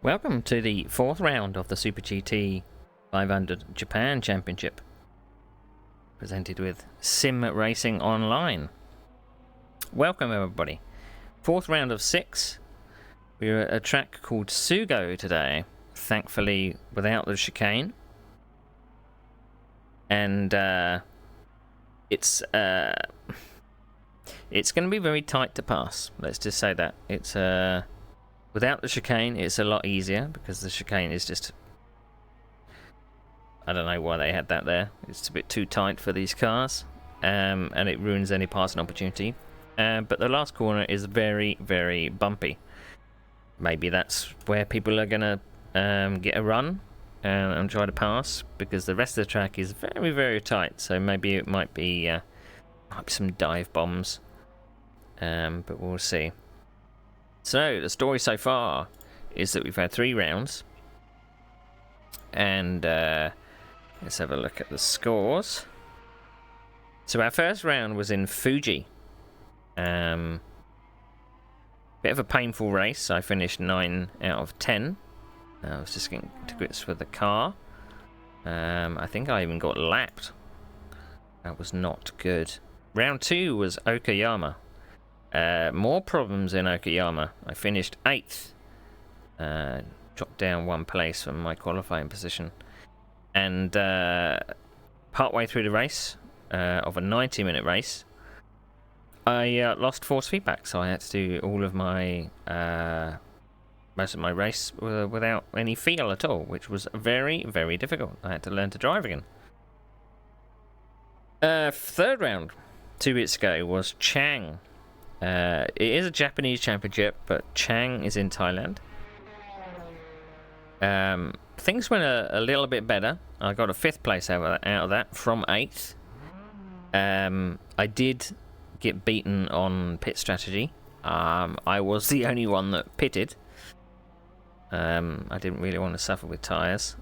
Welcome to the fourth round of the Super GT500 Japan Championship, presented with Sim Racing Online. Welcome everybody. Fourth round of 6. We're at a track called Sugo today, thankfully without the chicane. And it's going to be very tight to pass. Let's just say that. It's without the chicane, it's a lot easier because the chicane is just... I don't know why they had that there. It's a bit too tight for these cars, and it ruins any passing opportunity. But the last corner is very, very bumpy. Maybe that's where people are going to get a run and try to pass, because the rest of the track is very, very tight. So maybe it might be some dive bombs, but we'll see. So, the story so far is that we've had 3 rounds, and let's have a look at the scores. So our first round was in Fuji. Bit of a painful race. I finished 9 out of 10. I was just getting to grips with the car. I think I even got lapped. That was not good. Round 2 was Okayama. More problems in Okayama. I finished 8th. Dropped down 1 place from my qualifying position. And partway through the race, of a 90-minute race, I lost force feedback. So I had to do all of my... most of my race without any feel at all, which was very, very difficult. I had to learn to drive again. Third round, 2 weeks ago, was Chang. It is a Japanese championship, but Chang is in Thailand. Things went a little bit better. I got a 5th place out of that from 8th. I did get beaten on pit strategy. I was the only one that pitted. I didn't really want to suffer with tyres.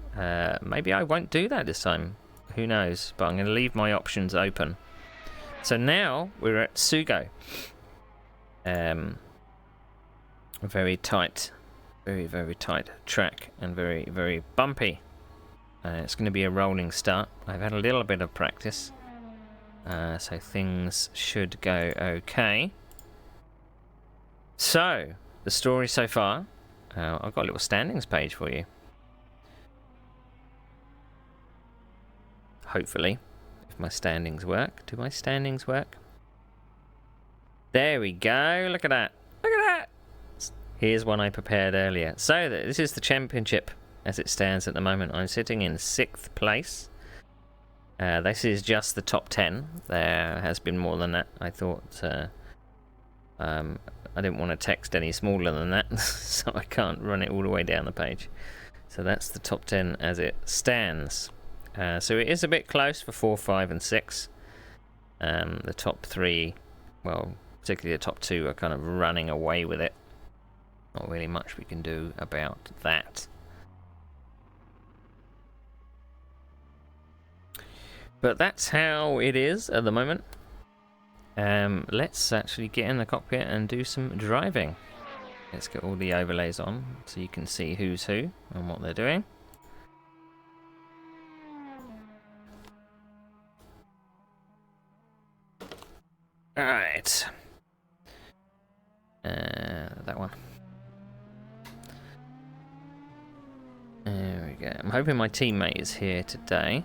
Maybe I won't do that this time. Who knows? But I'm going to leave my options open. So now we're at Sugo. Very tight, very, very tight track, and very, very bumpy. It's going to be a rolling start. I've had a little bit of practice, so things should go okay. So, the story so far, I've got a little standings page for you. Hopefully, if my standings work. Do my standings work? There we go. Look at that. Look at that. Here's one I prepared earlier. So this is the championship as it stands at the moment. I'm sitting in 6th place. This is just the top 10. There has been more than that. I thought I didn't want to text any smaller than that, so I can't run it all the way down the page. So that's the top 10 as it stands. So it is a bit close for 4, 5, and 6. The top 3, well, particularly the top 2, are kind of running away with it. Not really much we can do about that. But that's how it is at the moment. Let's actually get in the cockpit and do some driving. Let's get all the overlays on so you can see who's who and what they're doing. Alright. That one. There we go. I'm hoping my teammate is here today.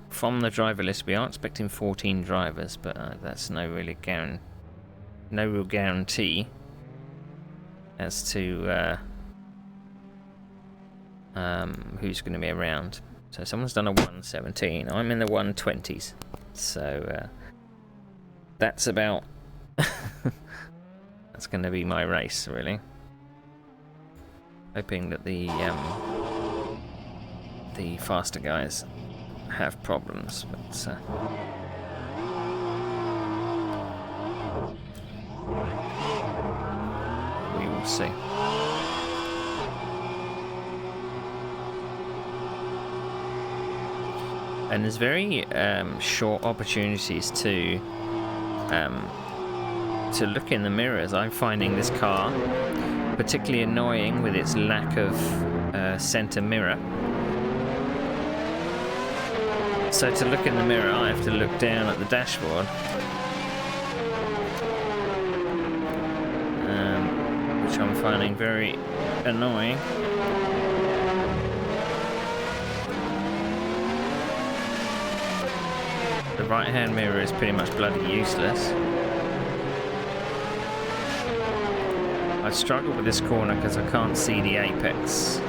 From the driver list, we are expecting 14 drivers, but that's no real guarantee as to who's going to be around. So someone's done a 117. I'm in the 120s. So that's about... that's going to be my race, really. Hoping that the faster guys have problems, but we will see. And there's very short opportunities to look in the mirrors. I'm finding this car particularly annoying with its lack of centre mirror. So to look in the mirror, I have to look down at the dashboard, which I'm finding very annoying. The right-hand mirror is pretty much bloody useless. I struggle with this corner because I can't see the apex.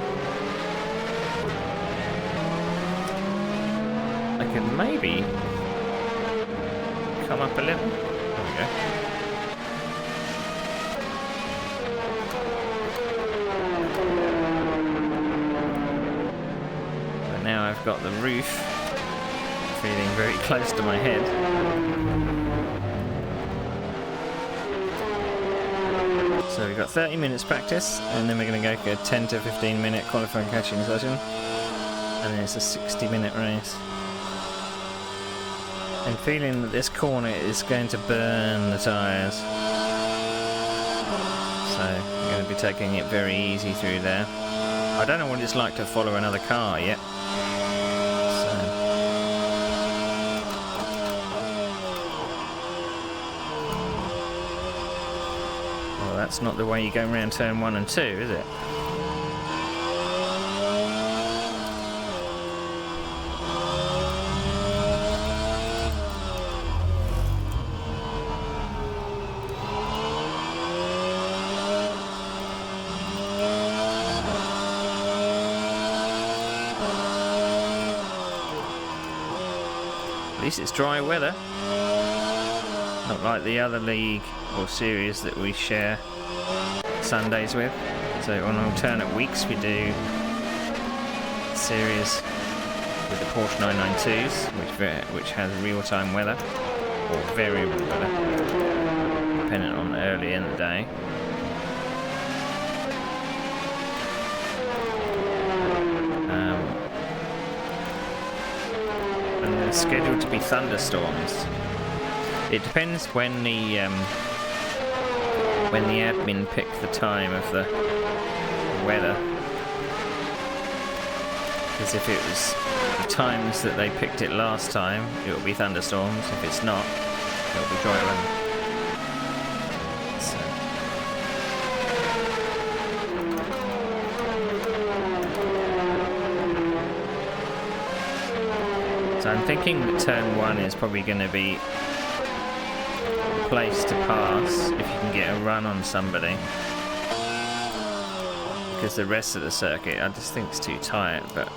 I could maybe come up a little. There we go. So now I've got the roof feeling very close to my head. So we've got 30 minutes practice, and then we're going to go for a 10 to 15 minute qualifying catching session, and then it's a 60-minute race. I'm feeling that this corner is going to burn the tyres, so I'm going to be taking it very easy through there. I don't know what it's like to follow another car yet. Well, that's not the way you go around turn 1 and 2, is it? At least it's dry weather, not like the other league or series that we share Sundays with. So on alternate weeks we do series with the Porsche 992s, which has real-time weather, or variable weather, depending on early in the day. And they're scheduled to be thunderstorms. It depends when the admin pick the time of the weather. Because if it was the times that they picked it last time, it will be thunderstorms. If it's not, it will be dry weather. So I'm thinking that turn 1 is probably going to be the place to pass if you can get a run on somebody. Because the rest of the circuit I just think is too tight, but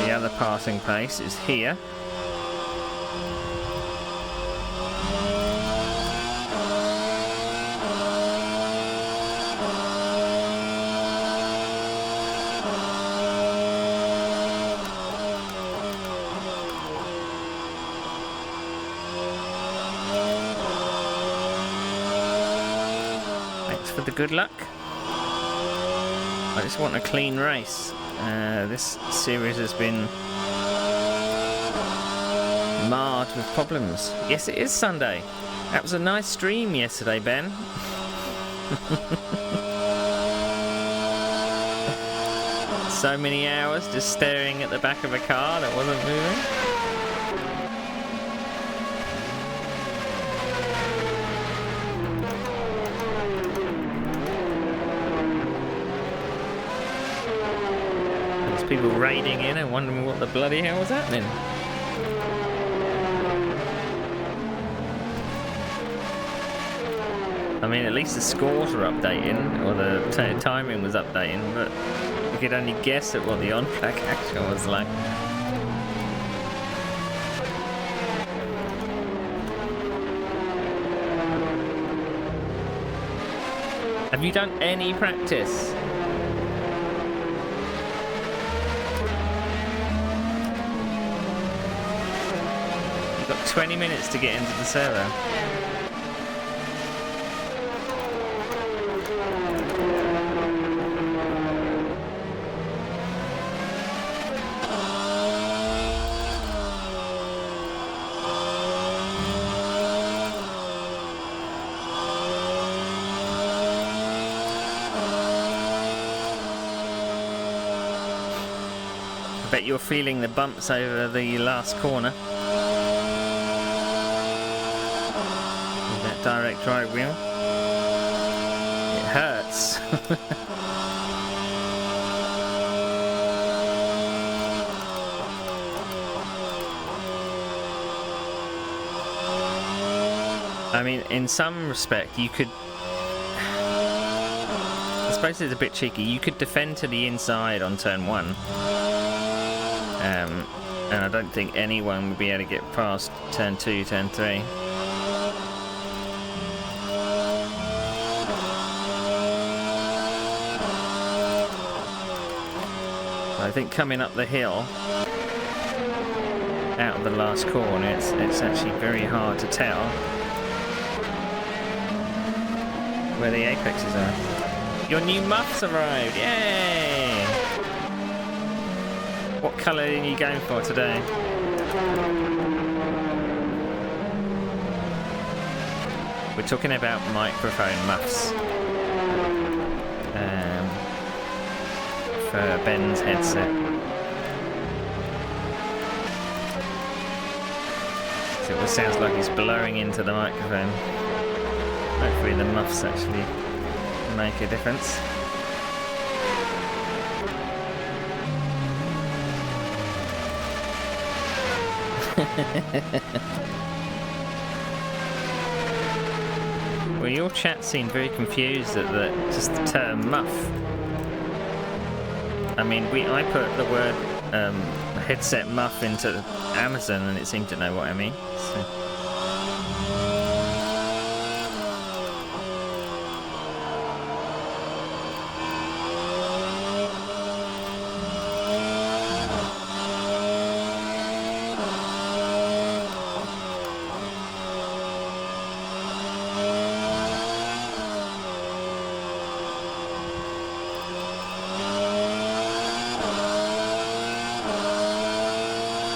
the other passing place is here. For the good luck. I just want a clean race. This series has been marred with problems. Yes, it is Sunday. That was a nice stream yesterday, Ben. So many hours just staring at the back of a car that wasn't moving. People raiding in and wondering what the bloody hell was happening. I mean, at least the scores were updating, or the timing was updating, but you could only guess at what the on-track action was like. Have you done any practice? You've got 20 minutes to get into the server. Bet you're feeling the bumps over the last corner. With that direct drive wheel. It hurts. I mean, in some respect, you could... I suppose it's a bit cheeky. You could defend to the inside on turn 1. And I don't think anyone would be able to get past turn 2, turn 3. I think coming up the hill, out of the last corner, it's actually very hard to tell where the apexes are. Your new muffs arrived! Yay! What colour are you going for today? We're talking about microphone muffs for Ben's headset. So it sounds like he's blowing into the microphone. Hopefully the muffs actually make a difference. Well, your chat seemed very confused at just the term muff. I mean, I put the word headset muff into Amazon and it seemed to know what I mean. So.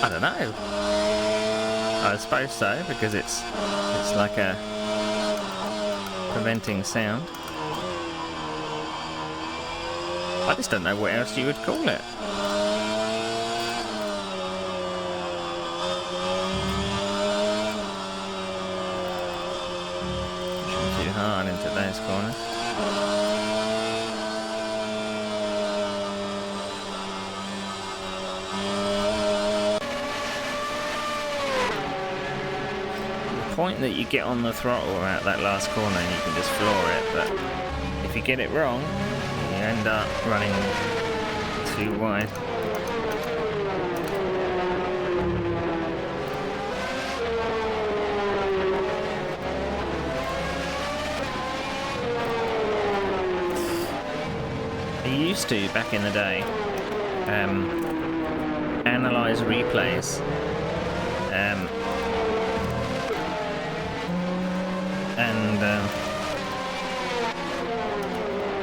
I don't know. I suppose so, because it's like a preventing sound. I just don't know what else you would call it. Pushing too hard into those corners. Point that you get on the throttle at that last corner and you can just floor it, but if you get it wrong you end up running too wide. I used to, back in the day, analyze replays and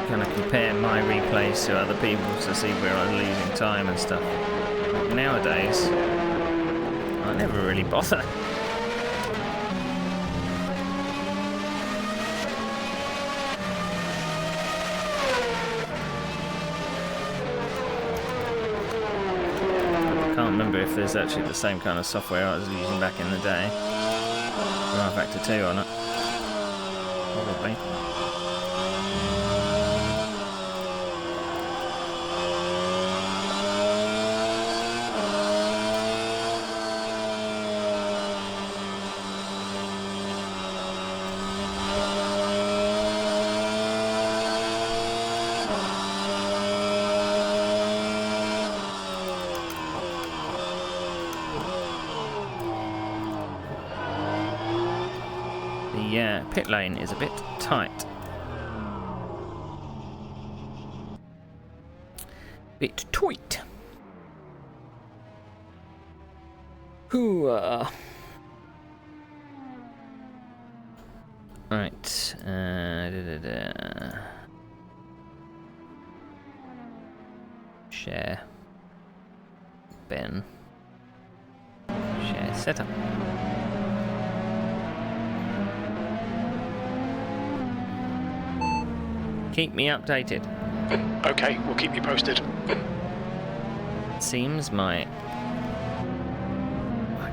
kind of compare my replays to other people's to see where I'm losing time and stuff. But nowadays, I never really bother. I can't remember if there's actually the same kind of software I was using back in the day. Drive Factor 2 on it. Probably. The pit lane is a bit tight. Bit tight. Right. Share. Ben. Share setup. Keep me updated. Okay, we'll keep you posted. seems I'm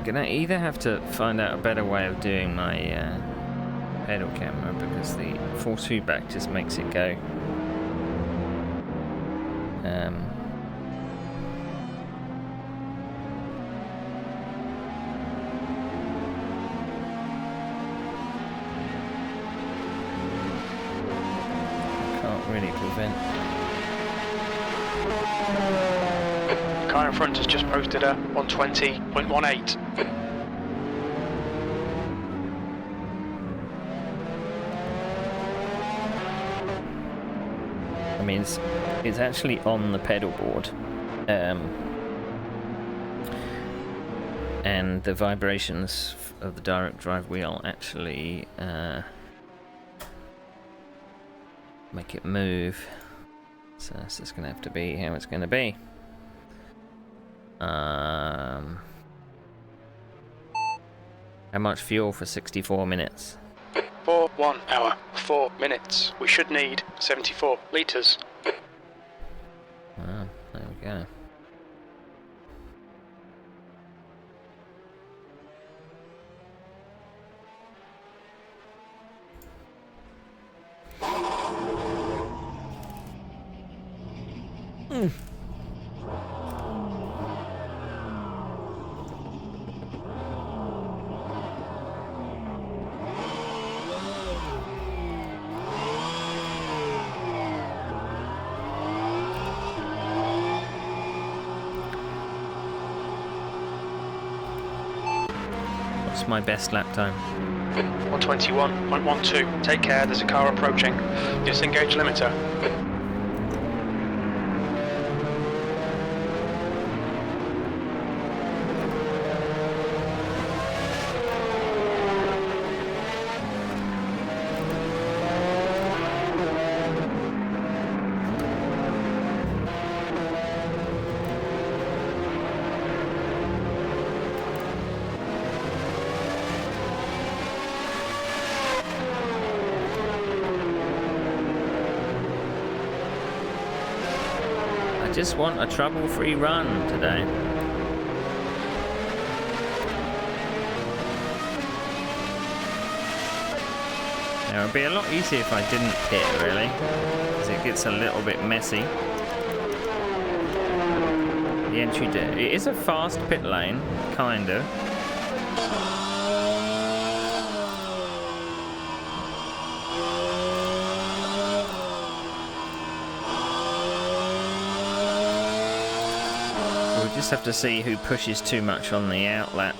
gonna either have to find out a better way of doing my pedal camera, because the force feedback just makes it go. Can't really prevent. The car in front has just posted a 120.18. I mean, it's actually on the pedal board, and the vibrations of the direct drive wheel actually make it move. So it's just going to have to be how it's going to be. How much fuel for 64 minutes? For 1 hour, 4 minutes. We should need 74 litres. Well, there we go. What's my best lap time? 121.12. Take care, there's a car approaching. Disengage limiter. I just want a trouble-free run today. Now, it would be a lot easier if I didn't pit, really, because it gets a little bit messy. The entry, it is a fast pit lane, kind of. We'll just have to see who pushes too much on the outlet.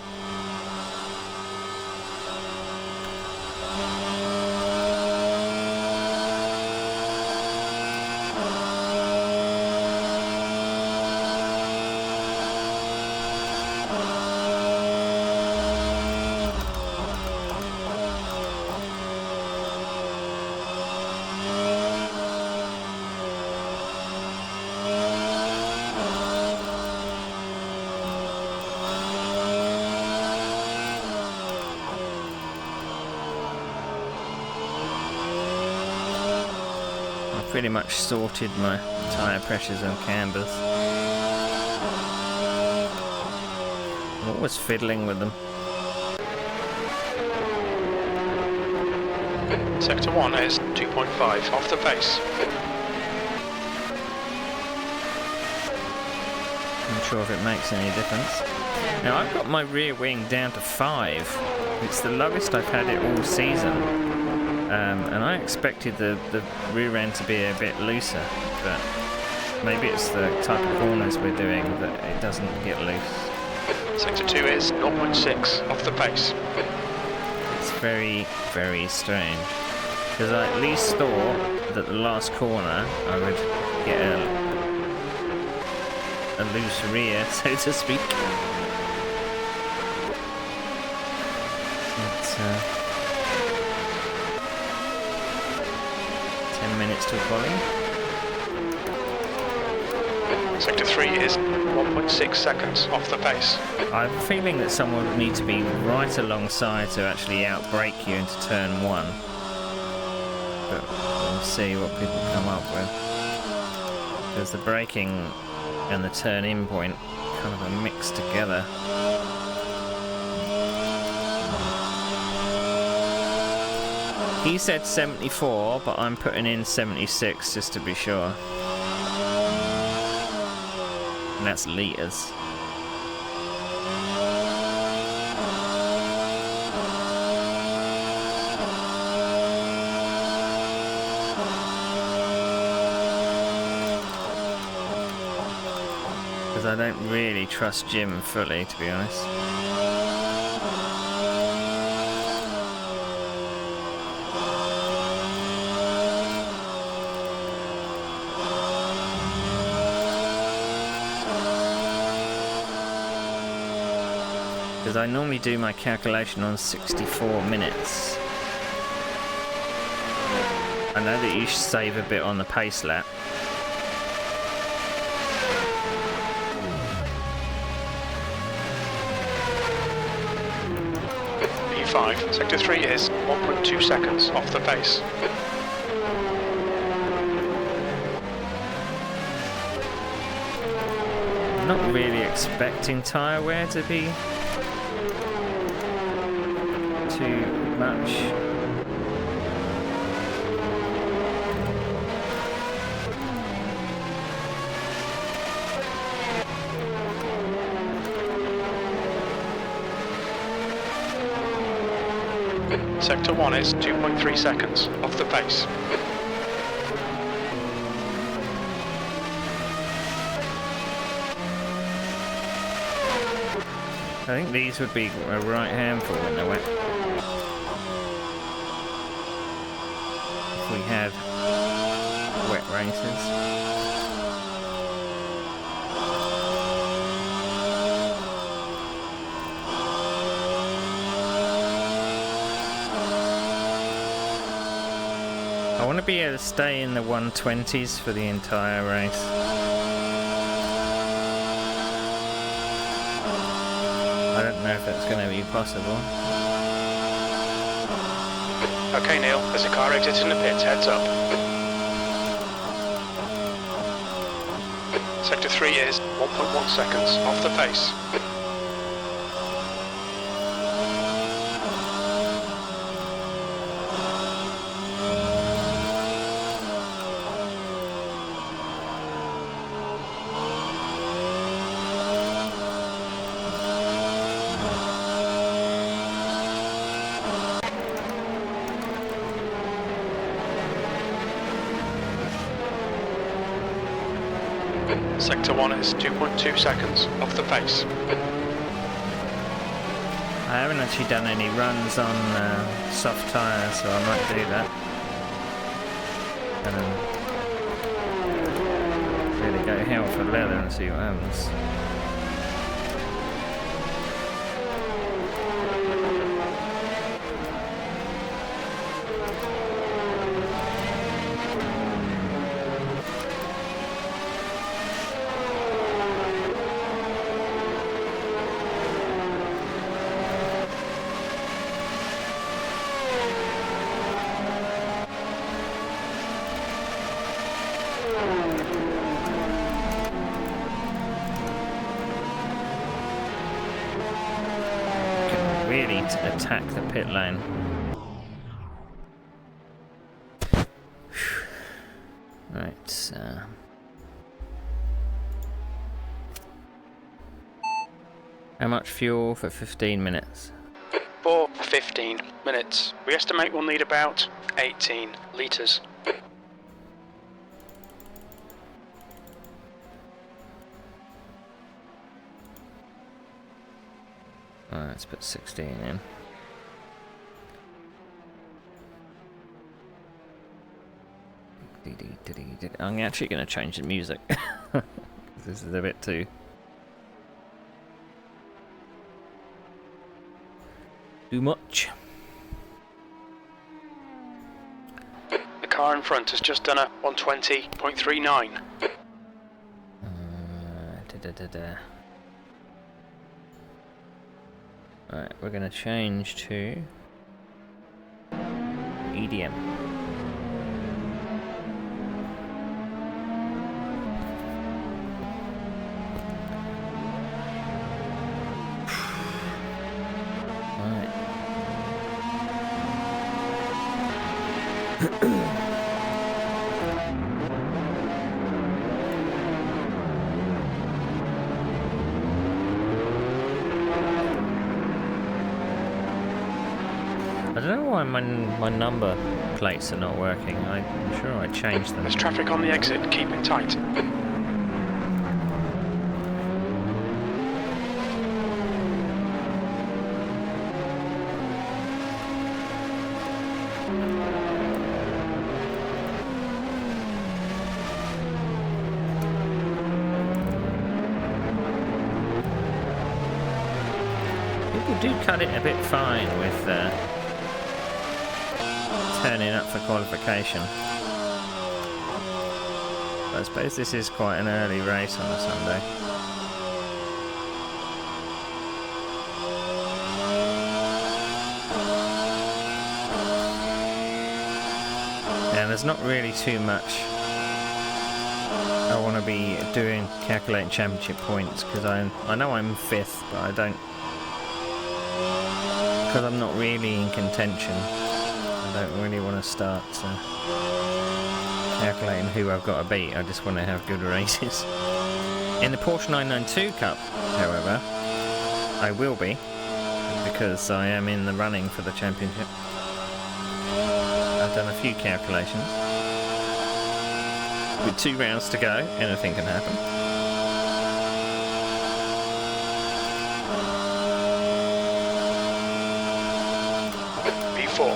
Pretty much sorted my tyre pressures and cambers. I'm always fiddling with them. Sector 1 is 2.5 off the pace. I'm not sure if it makes any difference. Now I've got my rear wing down to 5. It's the lowest I've had it all season. And I expected the rear end to be a bit looser, but maybe it's the type of corners we're doing that it doesn't get loose. Sector 2 is 0.6 off the pace. It's very, very strange, because I at least thought that the last corner I would get a loose rear, so to speak. It's 10 minutes to quali. Sector 3 is 1.6 seconds off the pace. I have a feeling that someone would need to be right alongside to actually outbrake you into turn 1. But we'll see what people come up with. Because the braking and the turn-in point kind of a mix together. He said 74, but I'm putting in 76 just to be sure. And that's litres. Because I don't really trust Jim fully, to be honest. Because I normally do my calculation on 64 minutes. I know that you should save a bit on the pace lap. P5, sector 3 is 1.2 seconds off the pace. I'm not really expecting tyre wear to be too much. Sector 1 is 2.3 seconds off the pace. I think these would be a right handful when they're wet. If we had wet races. I want to be able to stay in the 120s for the entire race. I don't know if that's going to be possible. Okay, Neil, there's a car exiting the pits, heads up. Sector 3 is 1.1 seconds off the pace. Sector 1 is 2.2 seconds off the pace. I haven't actually done any runs on soft tyres, so I might do that. And then really go hell for leather and see what happens. Really to attack the pit lane. Right. How much fuel for 15 minutes? For 15 minutes. We estimate we'll need about 18 litres. Alright, let's put 16 in. I'm actually going to change the music. This is a bit too much. The car in front has just done a 120.39. Alright, we're going to change to EDM. I don't know why my number plates are not working. I'm sure I changed them. There's traffic on the exit, keep it tight. People do cut it a bit fine with turning up for qualification. But I suppose this is quite an early race on a Sunday. Now there's not really too much I want to be doing calculating championship points, because I know I'm 5th, but I don't, because I'm not really in contention. I don't really want to start calculating who I've got to beat. I just want to have good races. In the Porsche 992 Cup, however, I will be, because I am in the running for the championship. I've done a few calculations. With 2 rounds to go, anything can happen. P4.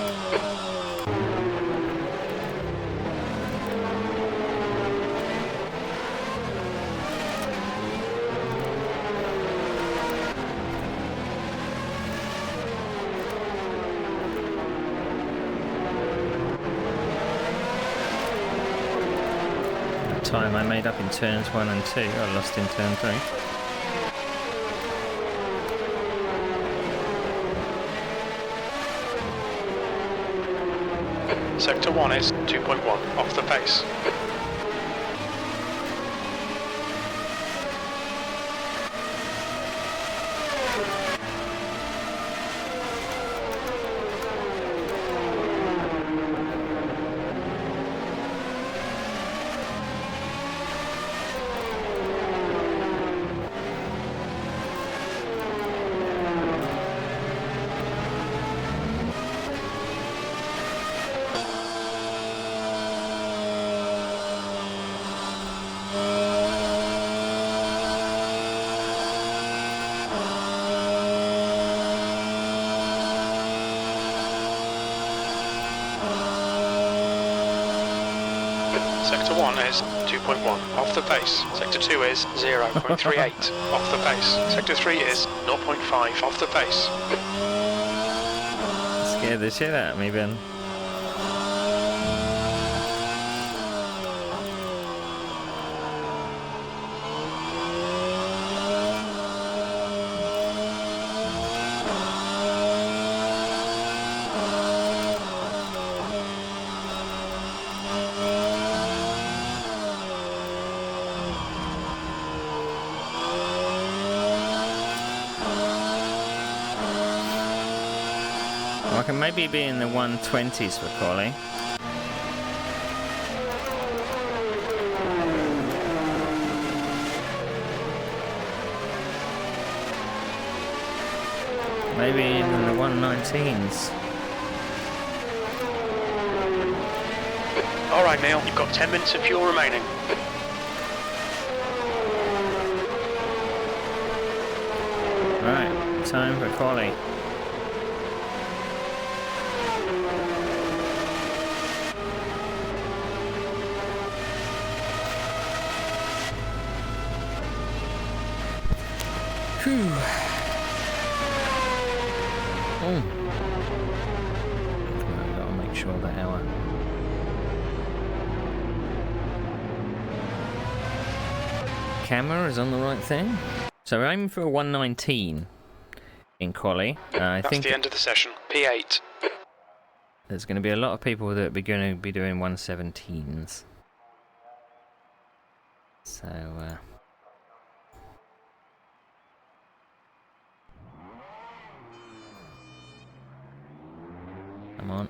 Time I made up in turns 1 and 2, I lost in turn 3. Sector 1 is 2.1, off the pace. Sector 1 is 2.1, off the pace. Sector 2 is 0.38, off the pace. Sector 3 is 0.5, off the pace. Scared the shit out of me, Ben. I can maybe be in the 120s for quali. Maybe even the 119s. Alright Neil, you've got 10 minutes of fuel remaining. Right, time for quali. Whew. Oh. I've got to make sure that our camera is on the right thing. So we're aiming for a 119 in quali. I That's think the end of the session. P8. there's going to be a lot of people that are going to be doing 117s. So, come on.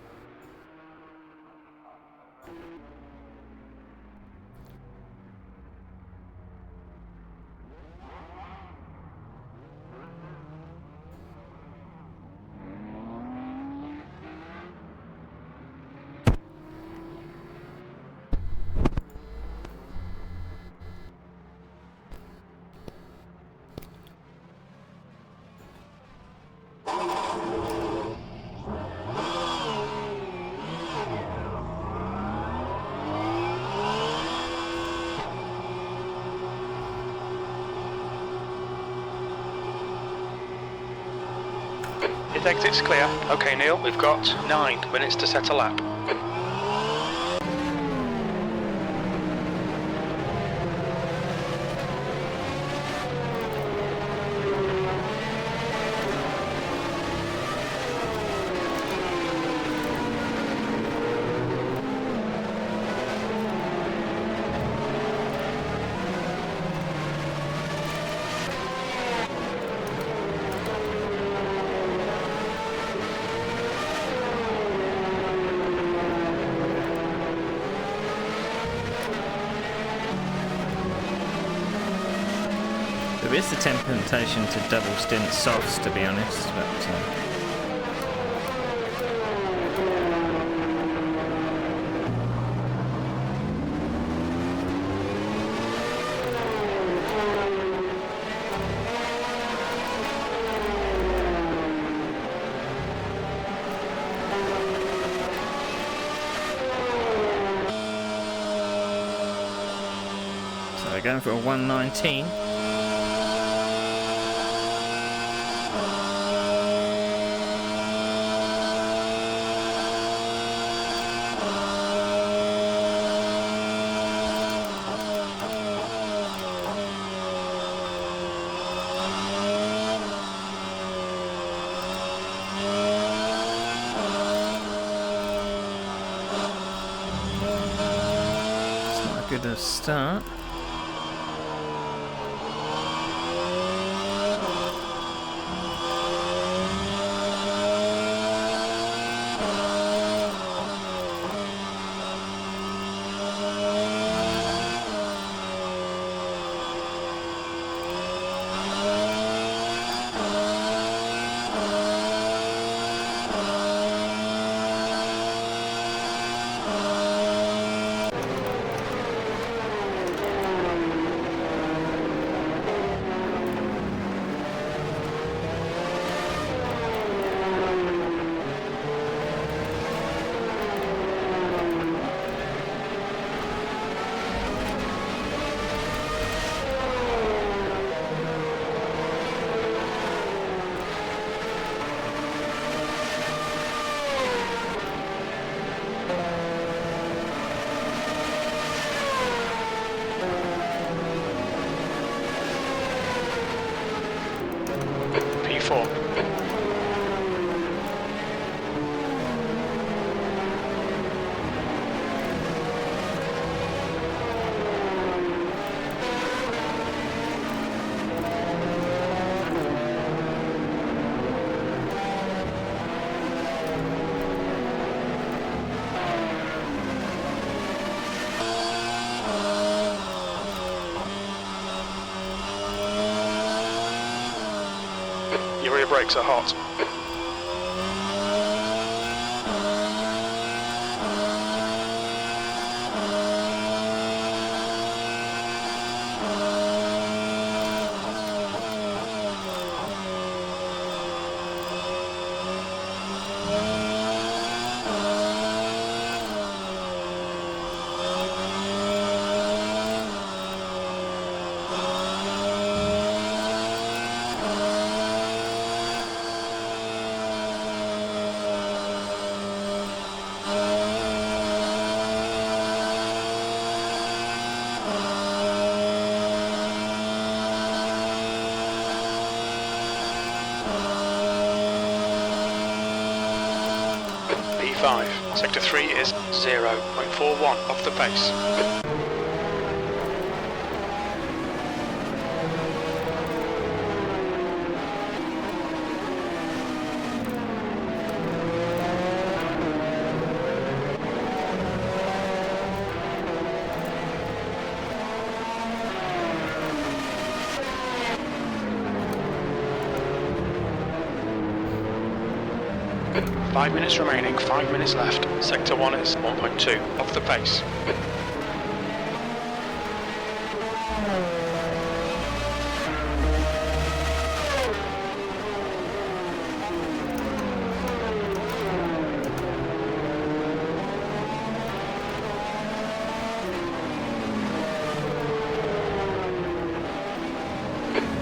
Right exit's clear. Okay, Neil, we've got 9 minutes to set a lap. There is the temptation to double stint softs, to be honest, but so we're going for a 119. Good a start. P4. Your rear brakes are hot. P5. Sector 3 is 0.41 off the pace. Five minutes remaining, 5 minutes left. Sector 1 is 1.2 off the pace.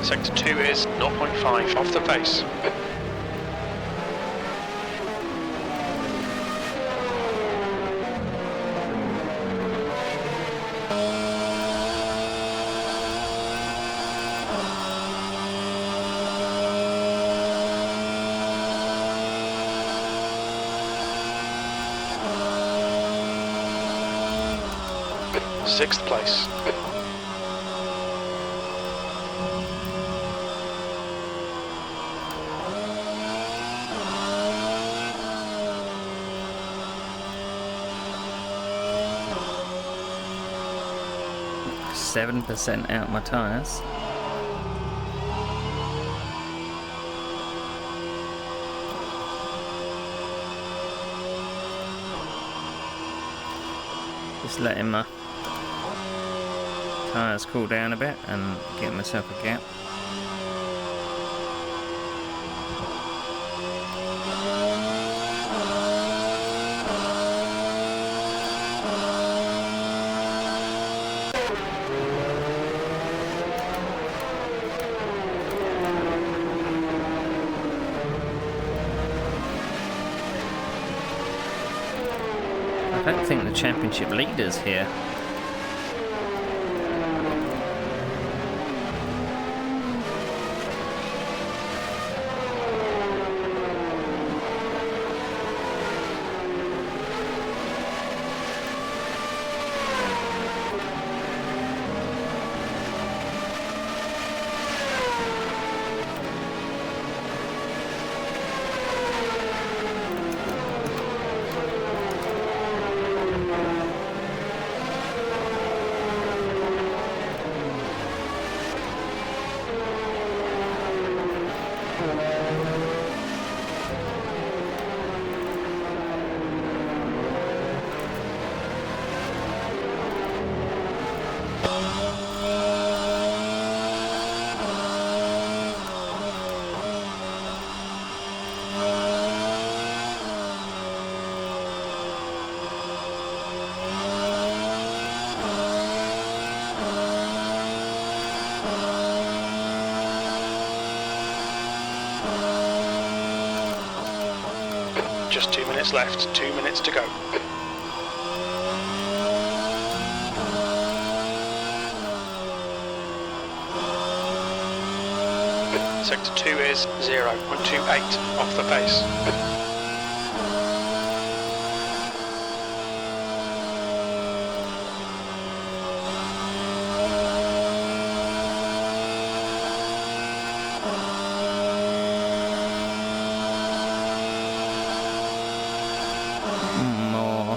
Sector 2 is 0.5 off the pace. 6th place. %7 out my tyres. Just letting my tyres cool down a bit and get myself a gap. I don't think the championship leader's here. Just 2 minutes left, 2 minutes to go. Sector 2 is 0.28 off the pace. More.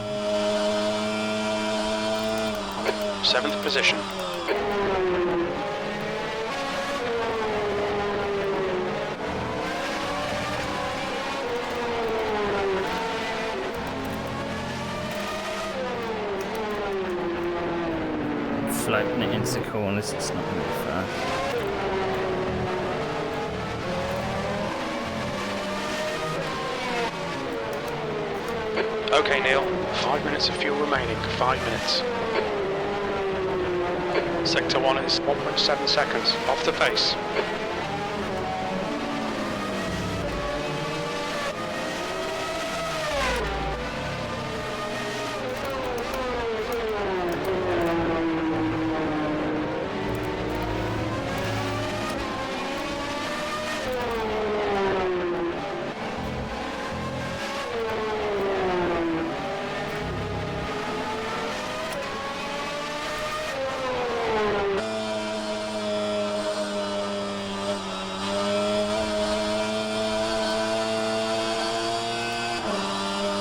7th position. Floating it into the corners, it's not going to be fast. Okay, Neil. 5 minutes of fuel remaining. 5 minutes. Sector 1 is 1.7 seconds off the pace.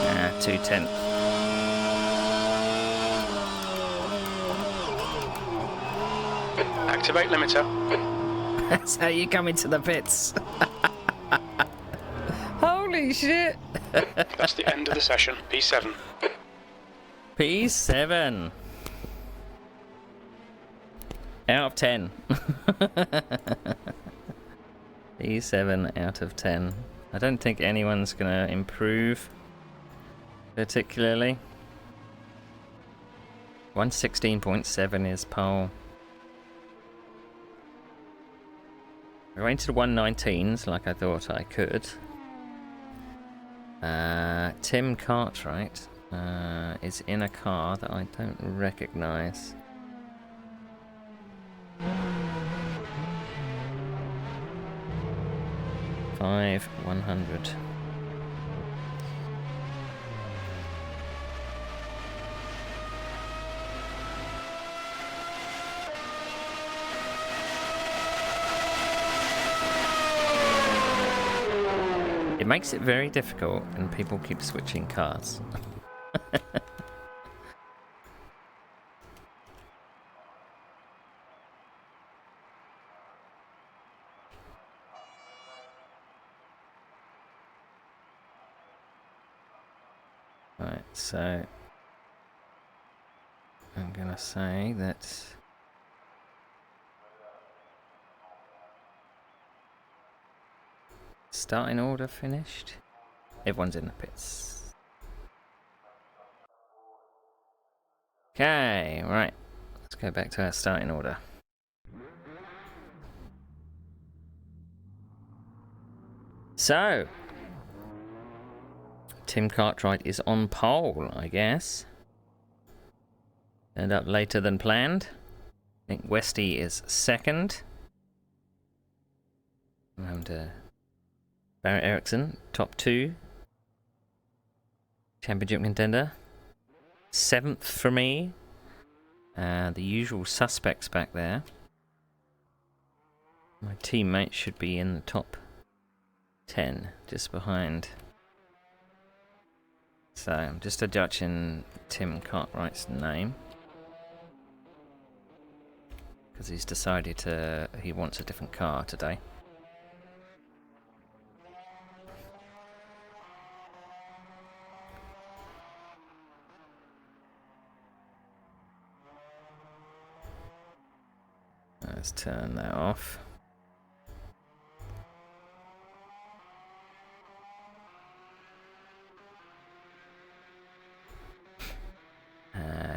Nah, 2/10. Activate limiter. That's how you come into the pits. Holy shit. That's the end of the session. P7. P7. Out of 10. P7 out of 10. I don't think anyone's going to improve particularly. 116.7 is pole. I went to the 119s like I thought I could. Tim Cartwright is in a car that I don't recognise. Five 100. It makes it very difficult and people keep switching cars. Right, so I'm gonna say that starting order finished. Everyone's in the pits. Okay, right. Let's go back to our starting order. So, Tim Cartwright is on pole, I guess. End up later than planned. I think Westy is second. And Barrett Ericsson, top 2. Championship contender. 7th for me. The usual suspects back there. My teammate should be in the top 10, just behind. So I'm just adjusting Tim Cartwright's name. Because he's decided he wants a different car today. Let's turn that off.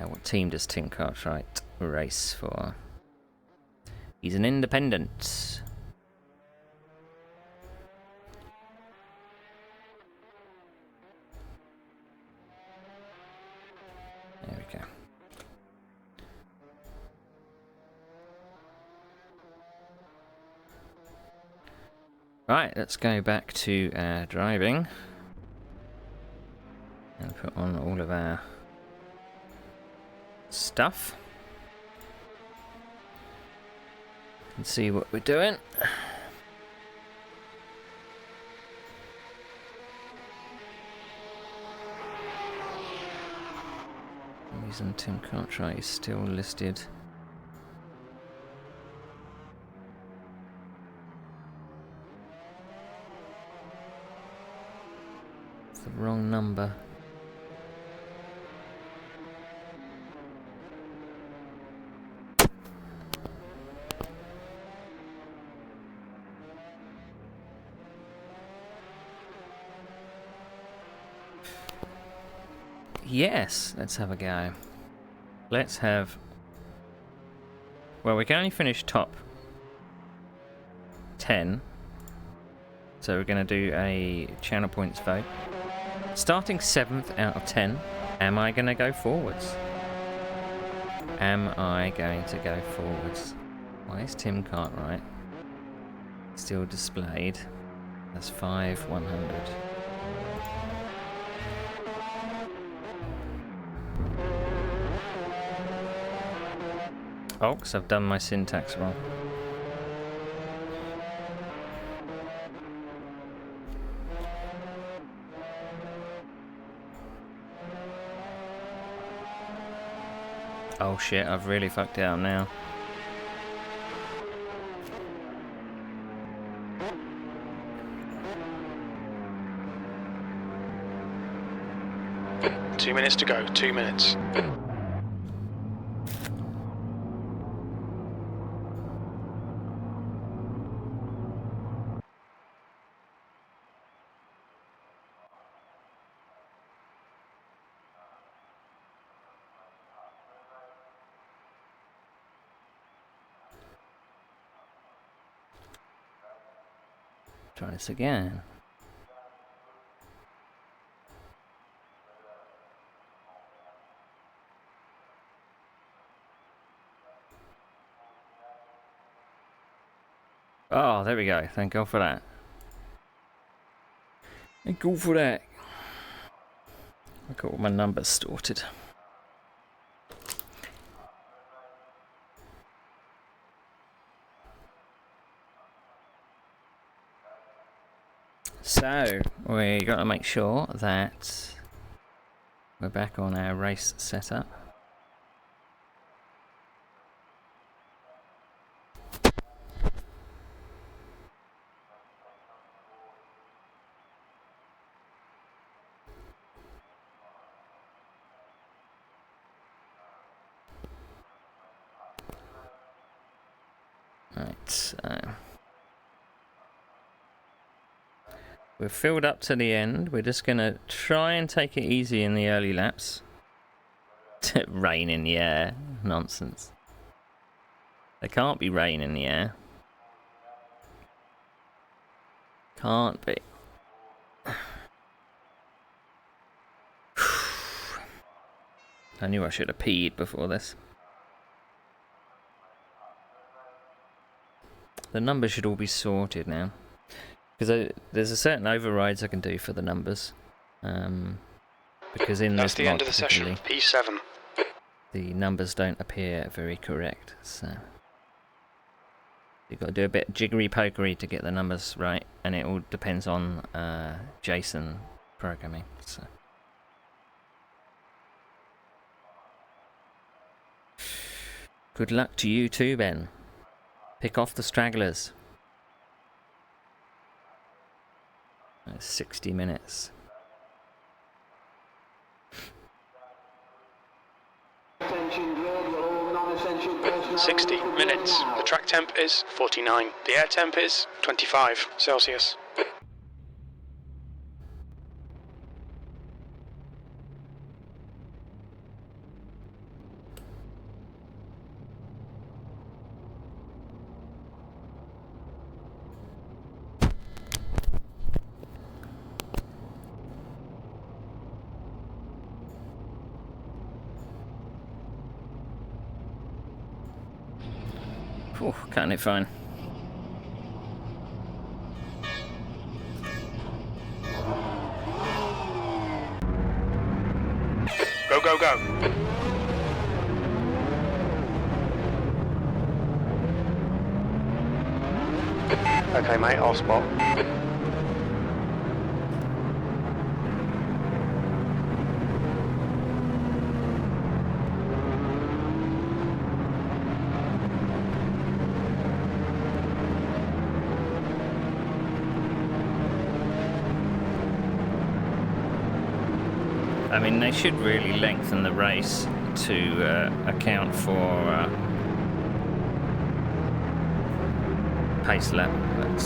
What team does Tim Cartwright race for? He's an independent. There we go. Right, let's go back to our driving and put on all of our stuff and see what we're doing. The reason Tim Cartwright is still listed. It's the wrong number. Yes, let's have a go. Let's have... Well, we can only finish top 10. So we're going to do a channel points vote. Starting 7th out of 10, am I going to go forwards? Am I going to go forwards? Why is Tim Cartwright still displayed as 5/100? Oh, because I've done my syntax wrong. Oh shit, I've really fucked it up now. Two minutes to go, 2 minutes. Try this again. Oh, there we go. Thank God for that. Thank God for that. I got all my numbers sorted. So, we got to make sure that we're back on our race setup. Right, so we're filled up to the end. We're just going to try and take it easy in the early laps. Rain in the air. Nonsense. There can't be rain in the air. Can't be. I knew I should have peed before this. The numbers should all be sorted now. Because there's a certain overrides I can do for the numbers. Because in That's this the end of the session. P7. The numbers don't appear very correct, so you've got to do a bit jiggery pokery to get the numbers right, and it all depends on Jason programming. So good luck to you too, Ben. Pick off the stragglers. 60 minutes. 60 minutes. The track temp is 49. The air temp is 25 Celsius. Whew, cutting it fine. Go, go, go. Okay, mate, I'll spot. I mean, they should really lengthen the race to account for pace lap, but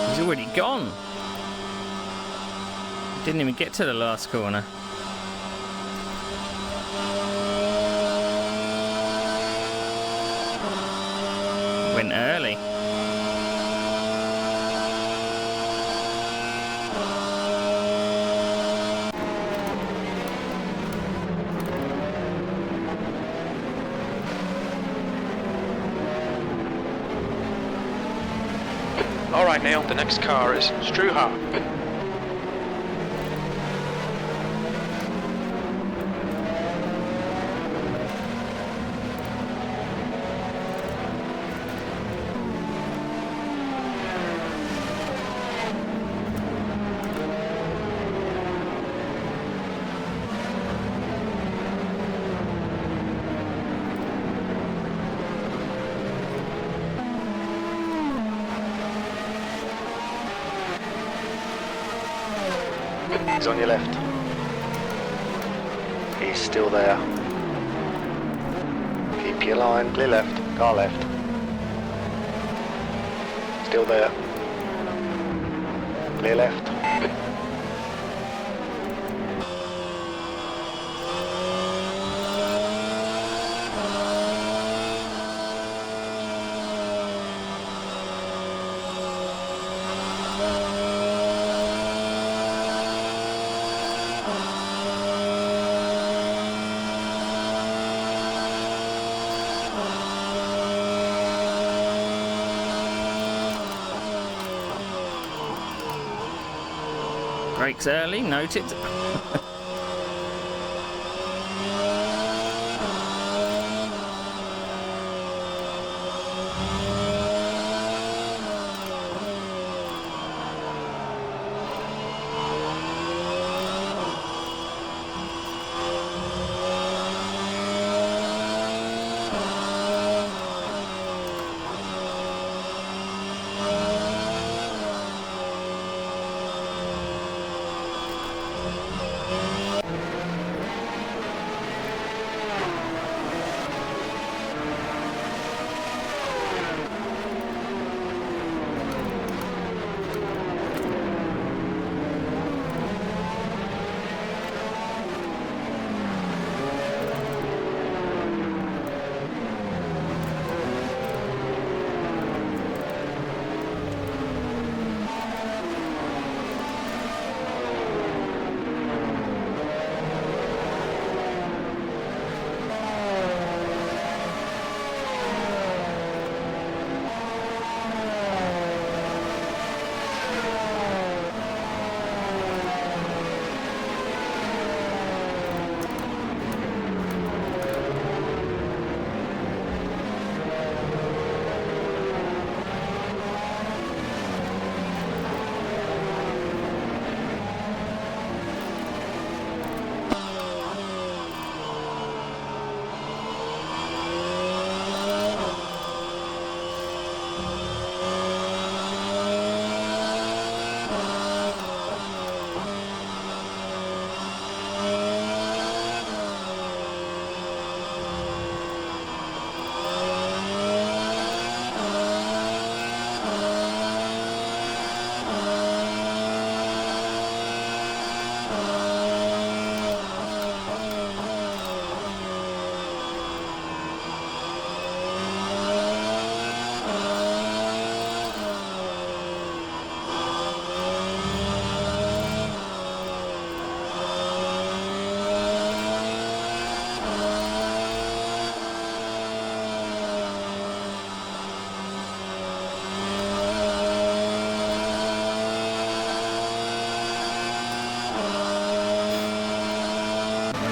he's already gone. Didn't even get to the last corner. Went early. Alright, Neil, the next car is Struha. He's on your left. He's still there. Keep your line. Clear left. Car left. Still there. Clear left. Brakes early, noted.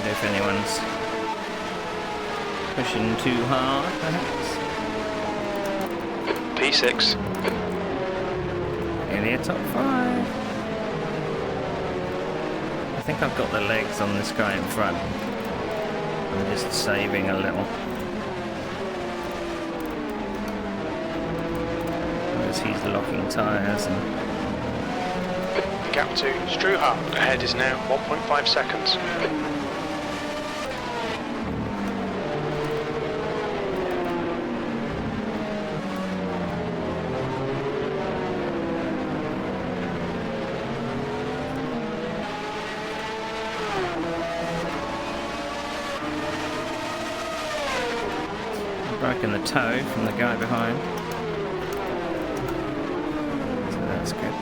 If anyone's pushing too hard, perhaps. P6. Nearly a top 5. I think I've got the legs on this guy in front. I'm just saving a little. As he's locking tyres and... Gap 2, Struha. Ahead is now 1.5 seconds. Broken the toe from the guy behind. So that's good.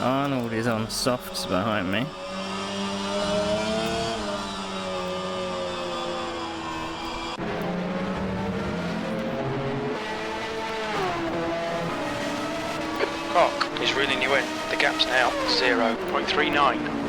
Arnold is on softs behind me. Cock is reeling you in. The gap's now 0.39.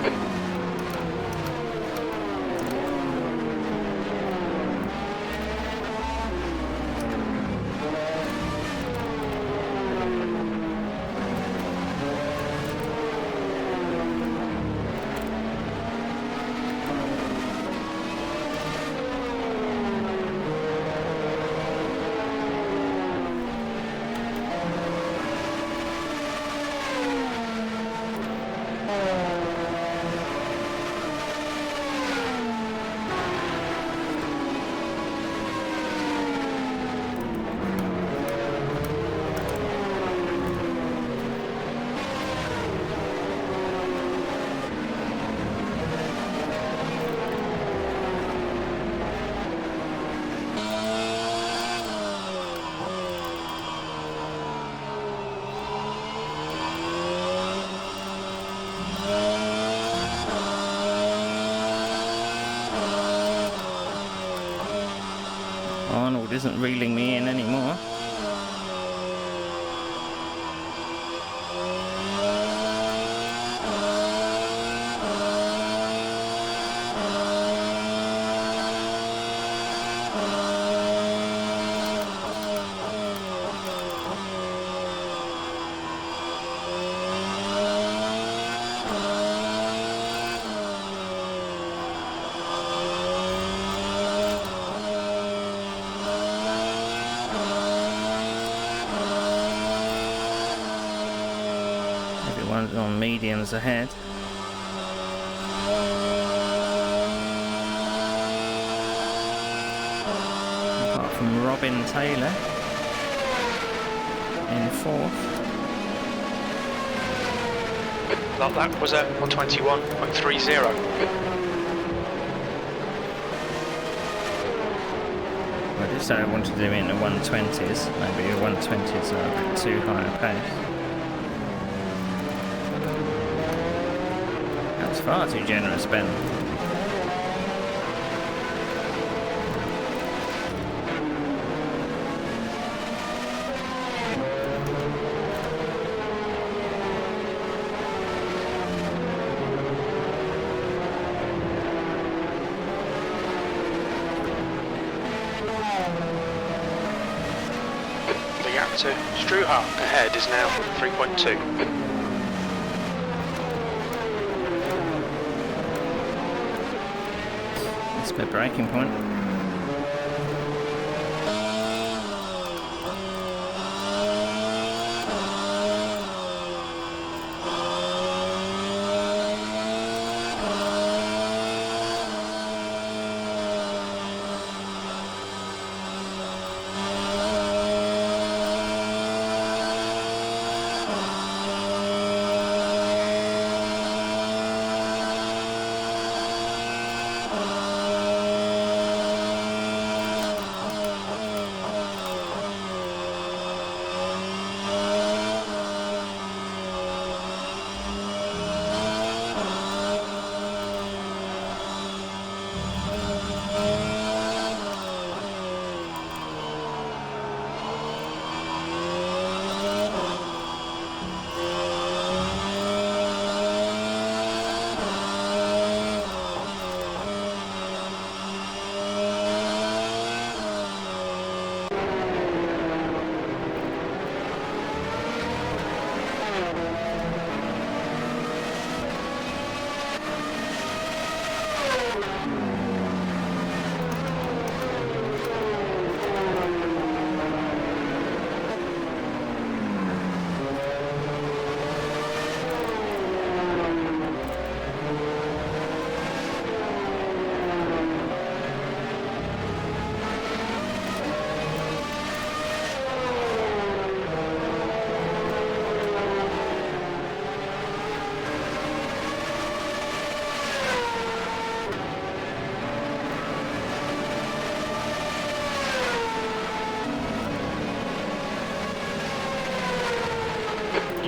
Arnold isn't reeling me in anymore. Everyone's on mediums ahead. Apart from Robin Taylor in fourth. Well, that was at 121.30. I did say I wanted to do it in the 120s. Maybe the 120s are a bit too high a pace. That's far too generous, Ben. The gap to Struha ahead is now 3.2. That's my braking point.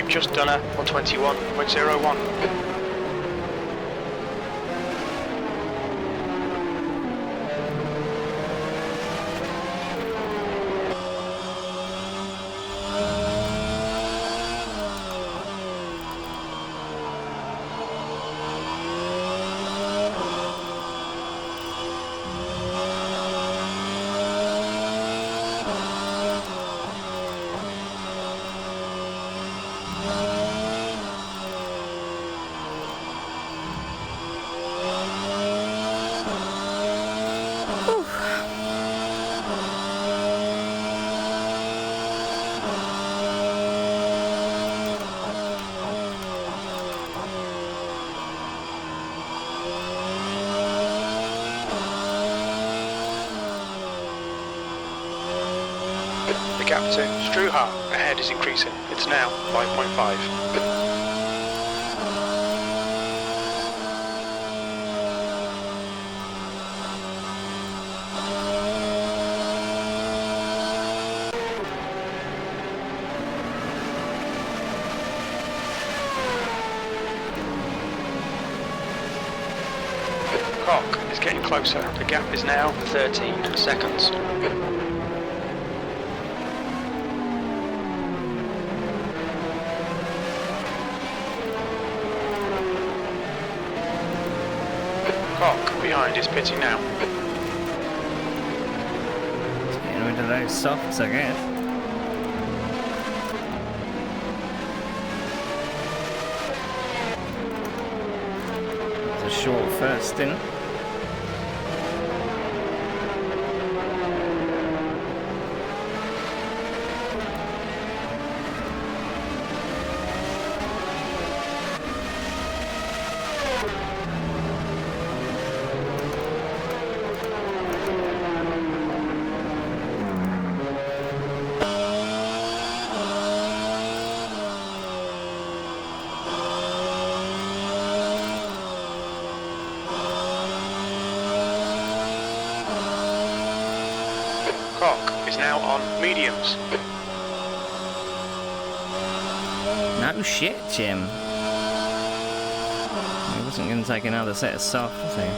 You've just done a 121.01. The gap to Struha ahead is increasing. It's now 5.5. Cock is getting closer. The gap is now 13 seconds. Cock behind is pitting now. Getting rid of those softs, I guess. It's a short first stint. Cock is now on mediums. No shit, Jim. He wasn't going to take another set of soft, was he?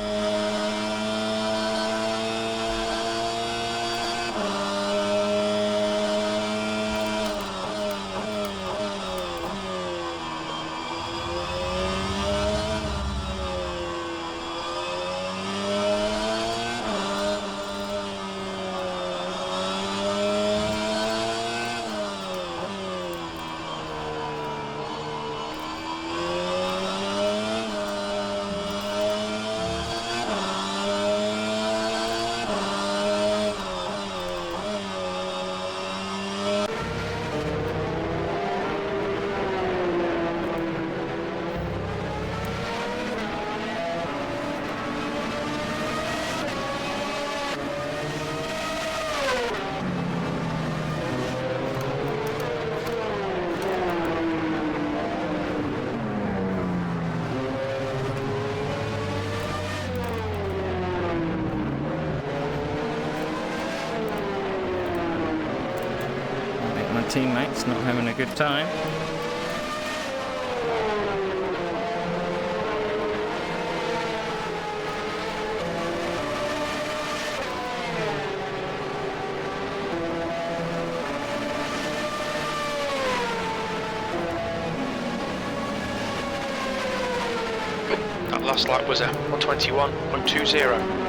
Teammates not having a good time. That last lap was a 121.20.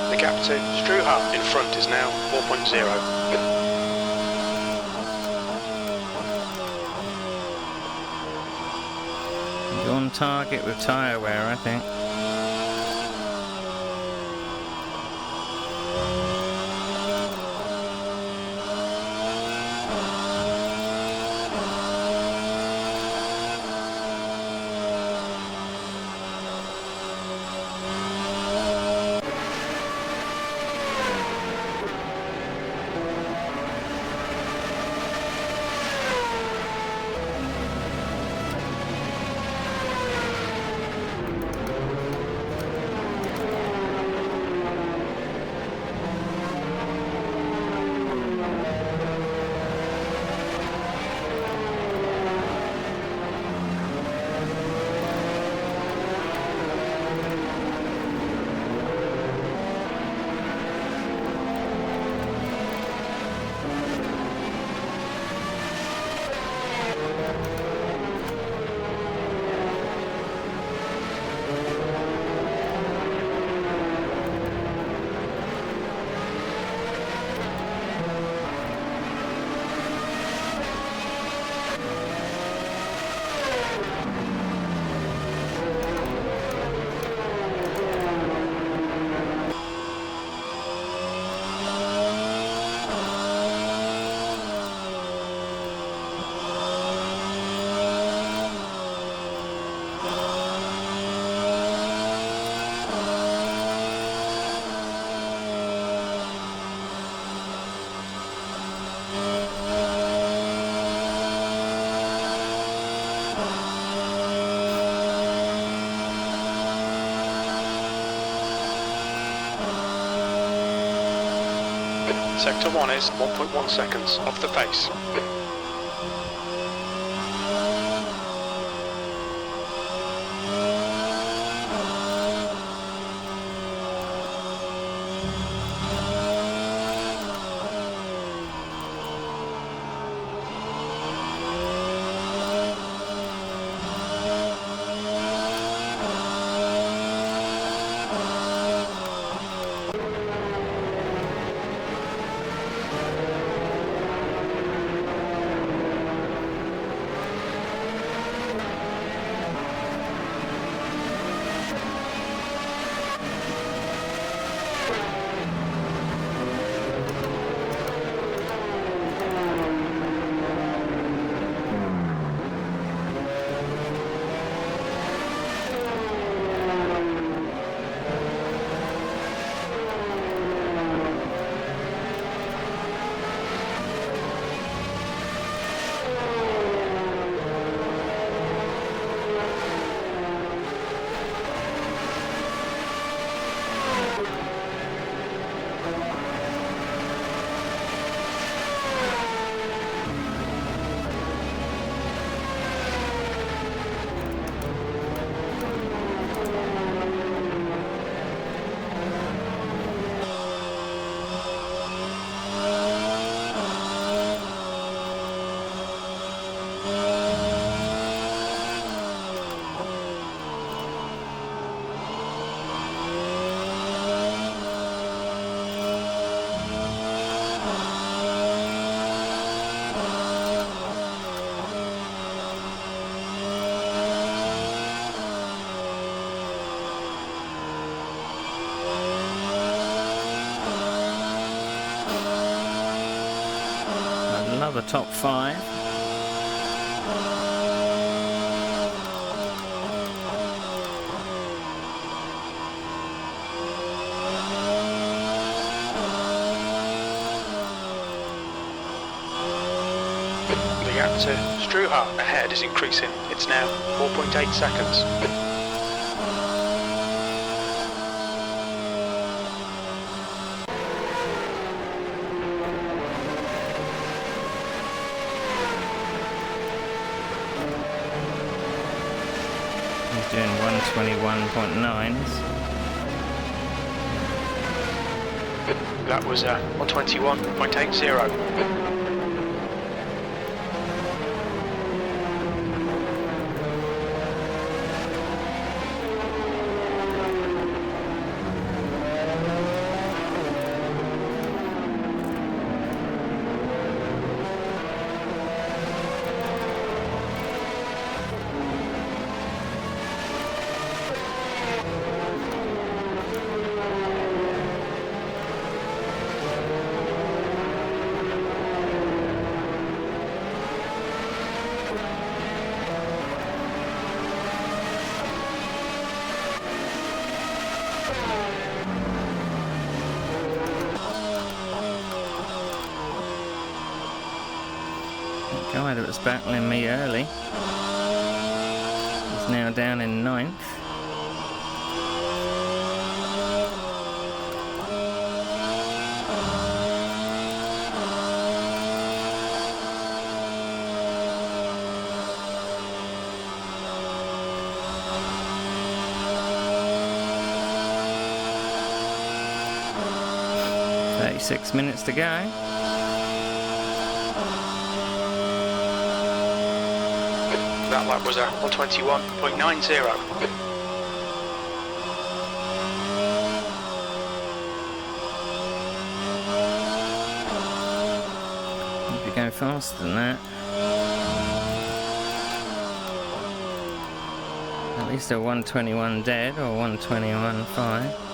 The gap to Struha in front is now 4.0. You're on target with tyre wear, I think. Sector 1 is 1.1 seconds off the pace. Another top 5. The gap to Struha ahead is increasing. It's now 4.8 seconds. He's doing 121.9s. That was 121.80. The guy that was battling me early is now down in 9th. Six minutes to go. That lap was 121.90. If you go faster than that, at least a 121 dead or 121.5.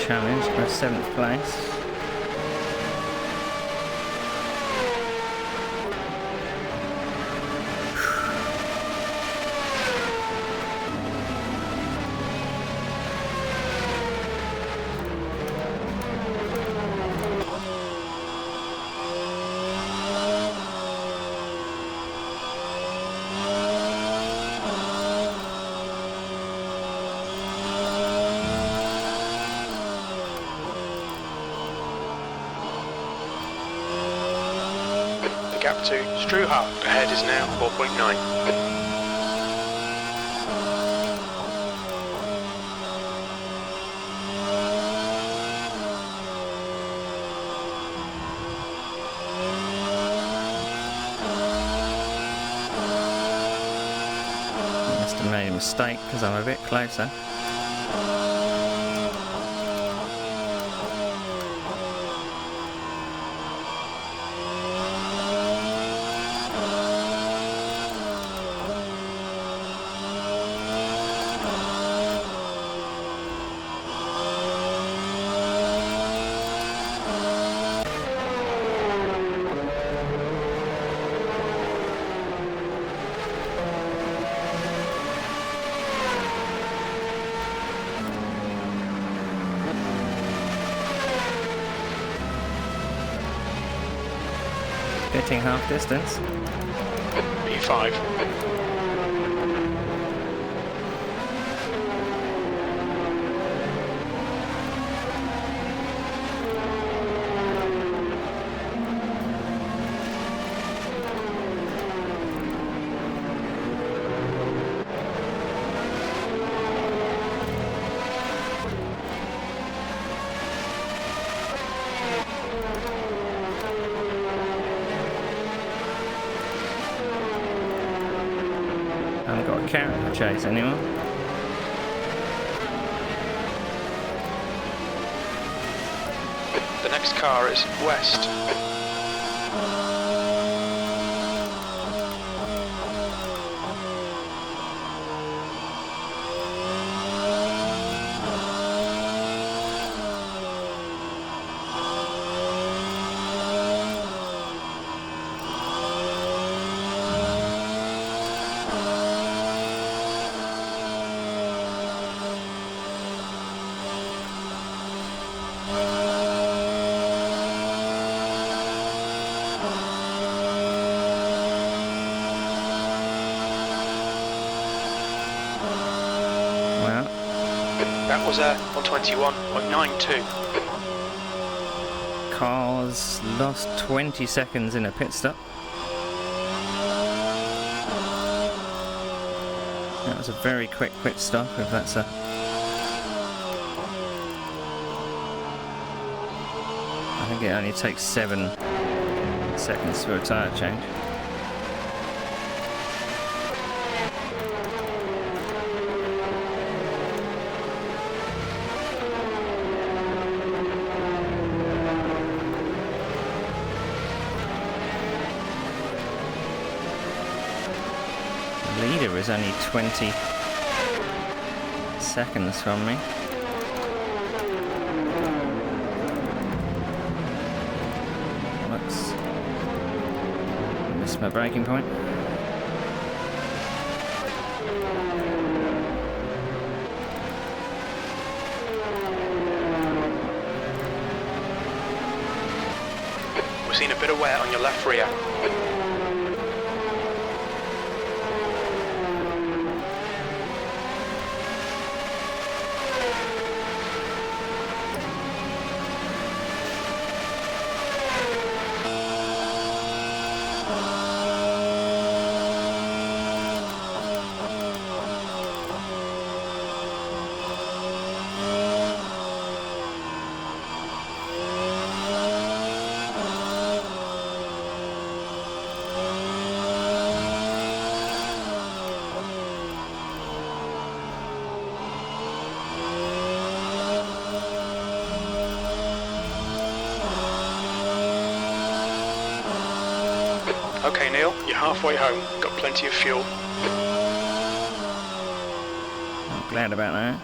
challenge for 7th place. The gap to Struha ahead is now 4.9. Must have made a mistake because I'm a bit closer. Hitting half distance. P5. I haven't got a carrot to chase anymore. The next car is west. Well, That was a 121.92. Carl's lost 20 seconds in a pit stop. That was a very quick pit stop, if that's a... I think it only takes 7 seconds for a tyre change. The leader is only 20 seconds from me. Whoops. Missed my braking point. We're seeing a bit of wear on your left rear. Okay, Neil, you're halfway home. Got plenty of fuel. I'm glad about that.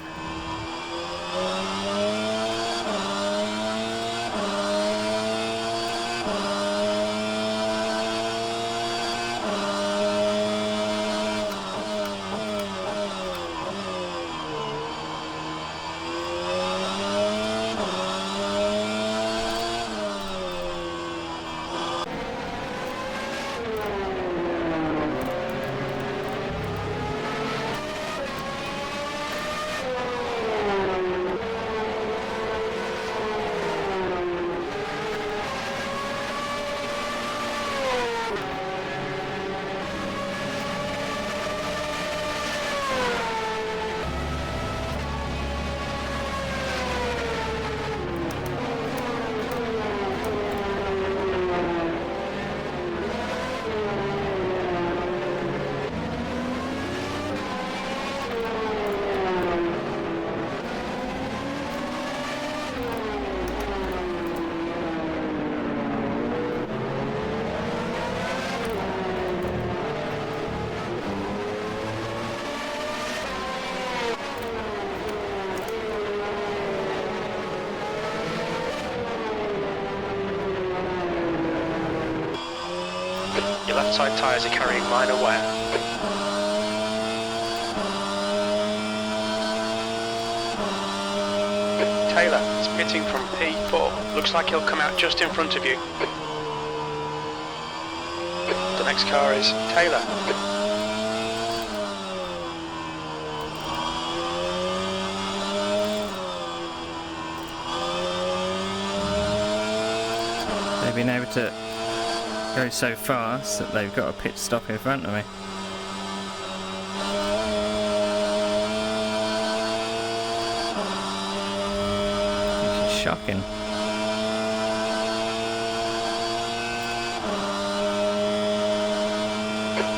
Your left side tyres are carrying minor wear. Taylor is pitting from P4. Looks like he'll come out just in front of you. The next car is Taylor. They've been able to go so fast that they've got a pit stop in front of me. This is shocking.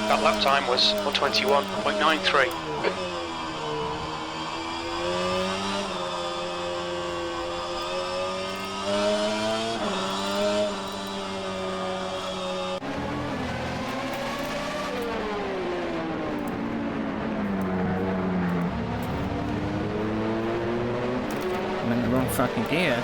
That lap time was 1:21.93. I'm in the wrong fucking gear. I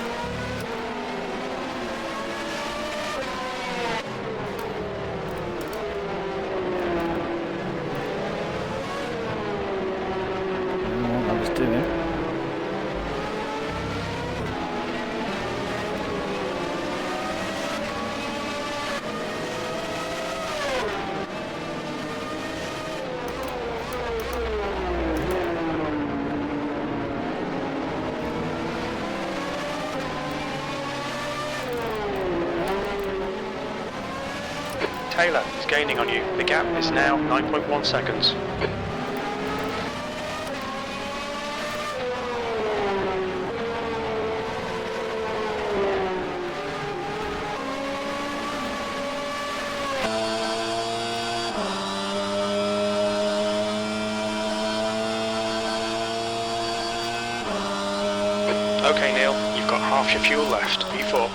don't know what I was doing. Taylor is gaining on you. The gap is now 9.1 seconds. Okay, Neil, you've got half your fuel left. P4.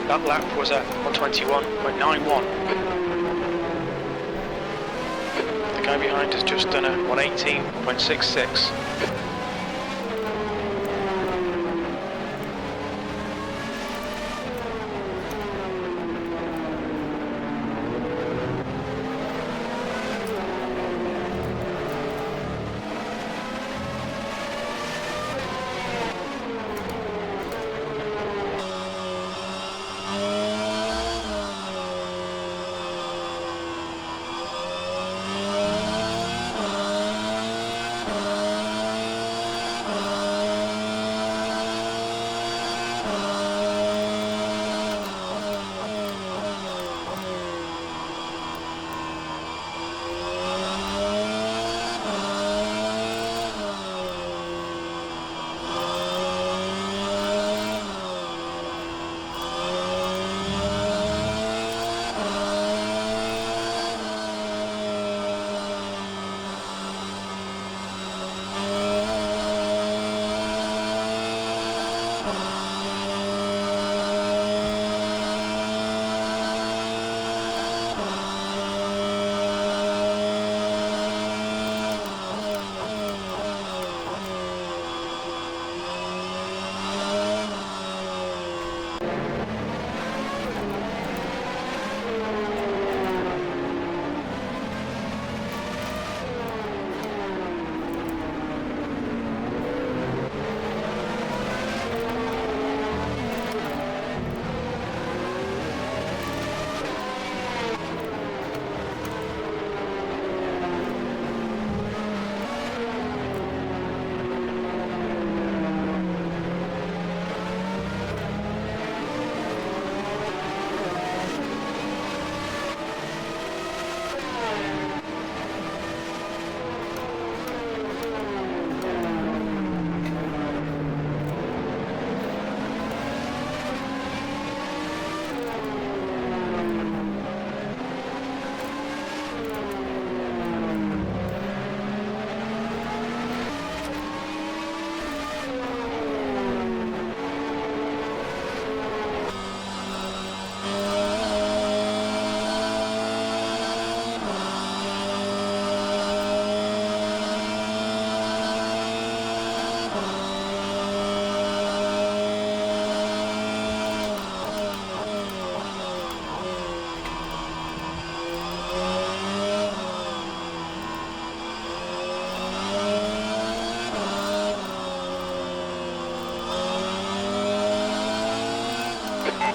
That lap was at 1:21.91. The guy behind has just done a 1:18.66.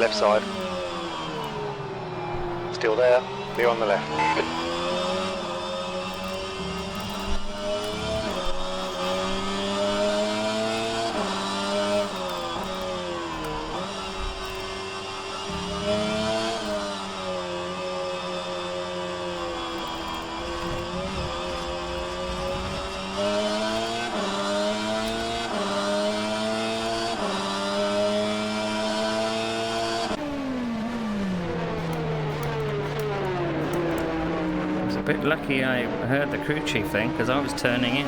Left side. Still there. Clear on the left. A bit lucky I heard the crew chief thing because I was turning in.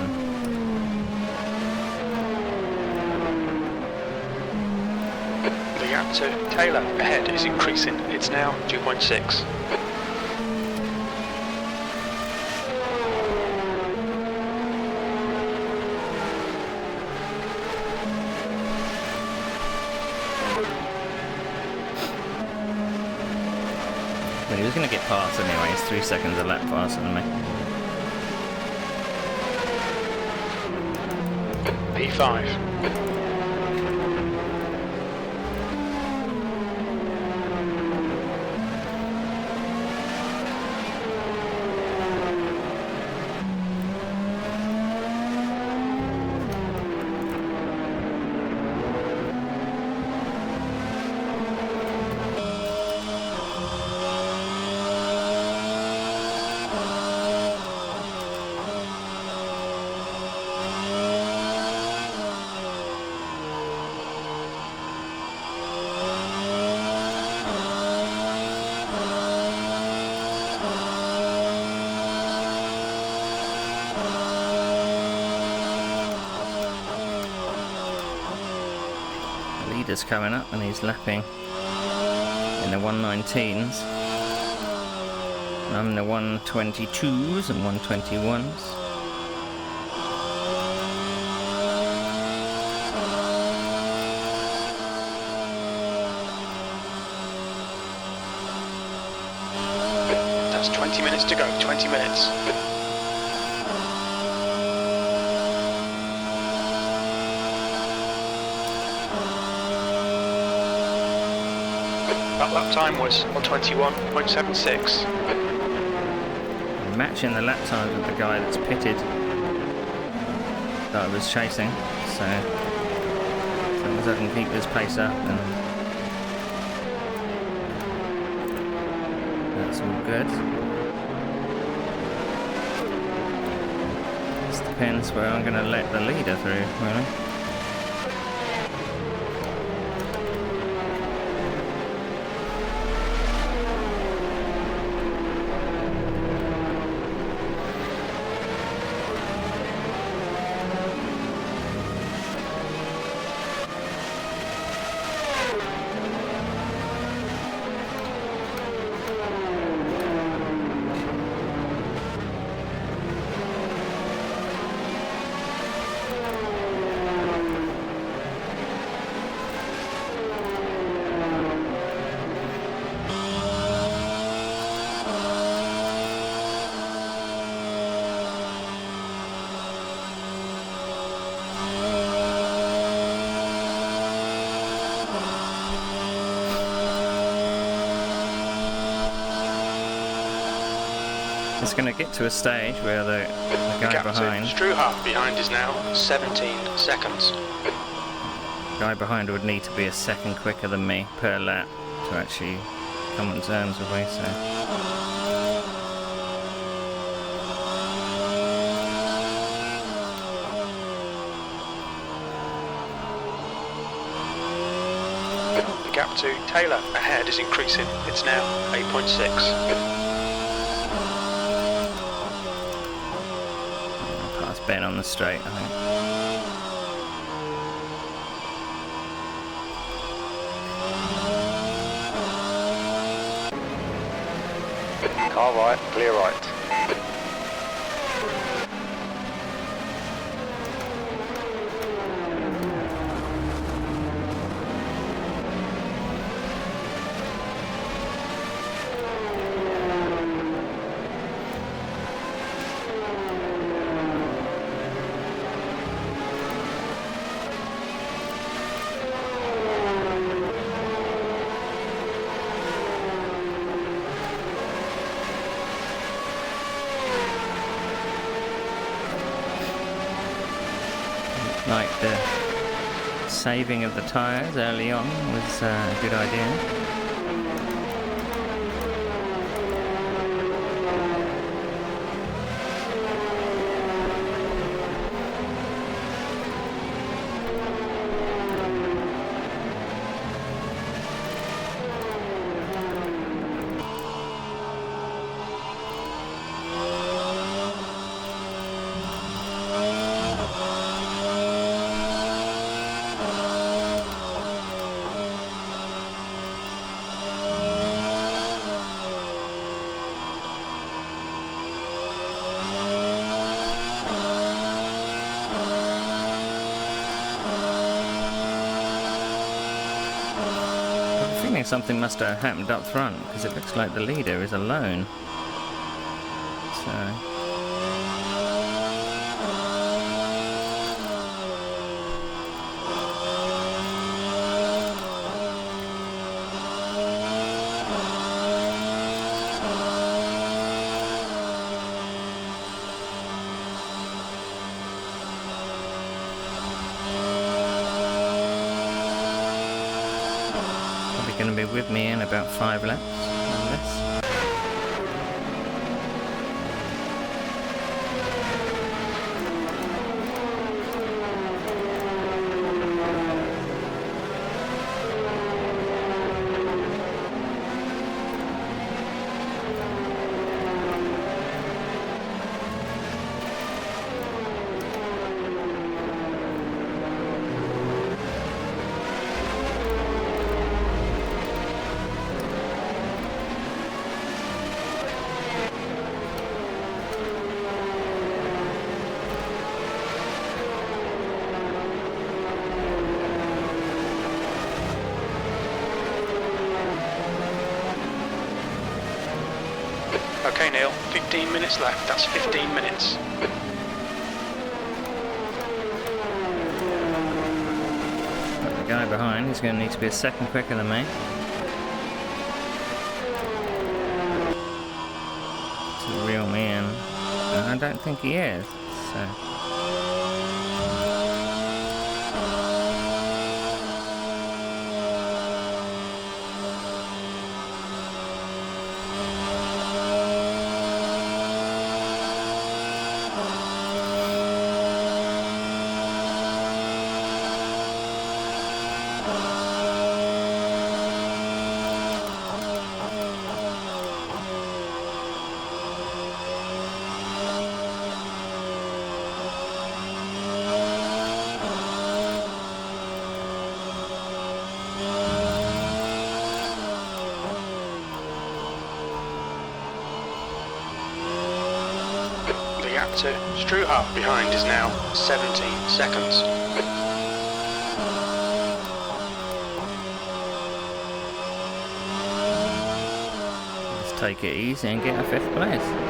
The gap to Taylor ahead is increasing. It's now 2.6. But he was going to get past anyway. He's 3 seconds a lap faster than me. P5. Leader's coming up and he's lapping in the 119s. I'm in the 122s and 121s. That's 20 minutes to go. 20 minutes. That lap time was 1:21.76. I'm matching the lap times with the guy that's pitted that I was chasing, so as long as I can keep this pace up, then that's all good. Just depends where I'm going to let the leader through, really. It's going to get to a stage where the guy behind... Struha behind is now 17 seconds. The guy behind would need to be a second quicker than me per lap to actually come on terms with me, so... The gap to Taylor ahead is increasing. It's now 8.6. Ben on the straight, I think. Car right, clear right. the saving of the tyres early on was a good idea. Something must have happened up front because it looks like the leader is alone. So going to be with me in about 5 laps on this. Okay, Neil, 15 minutes left. That's 15 minutes. The guy behind is going to need to be a second quicker than me. To reel me in. And I don't think he is, so... To Struhart behind is now 17 seconds. Let's take it easy and get a 5th place.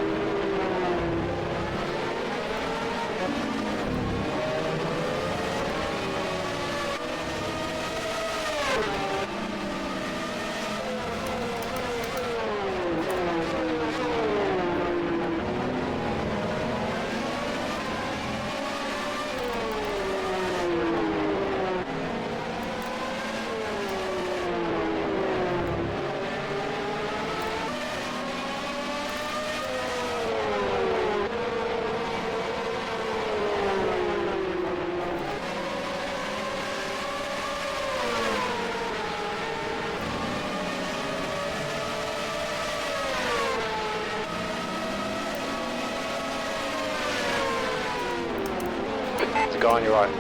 Go on your right.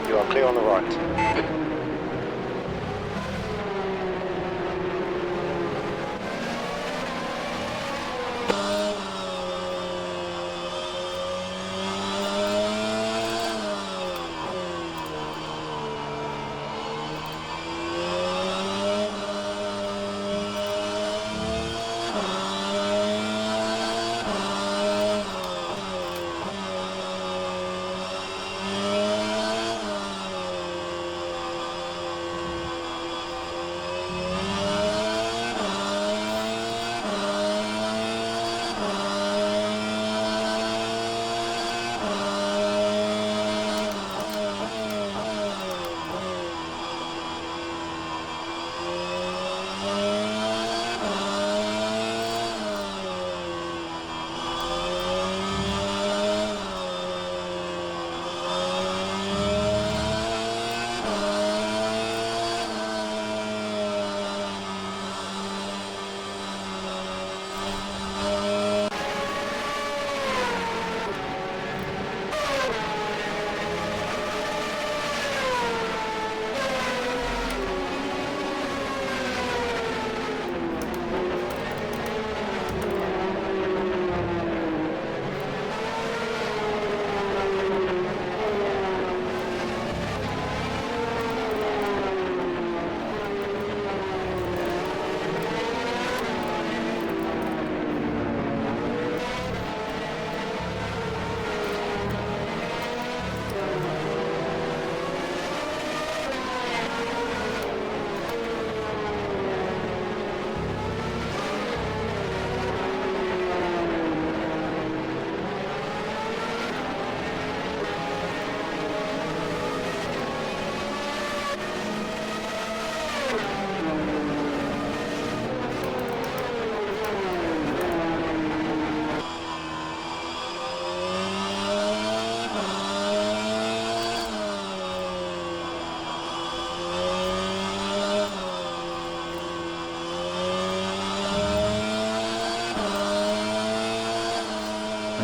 You are clear on the right.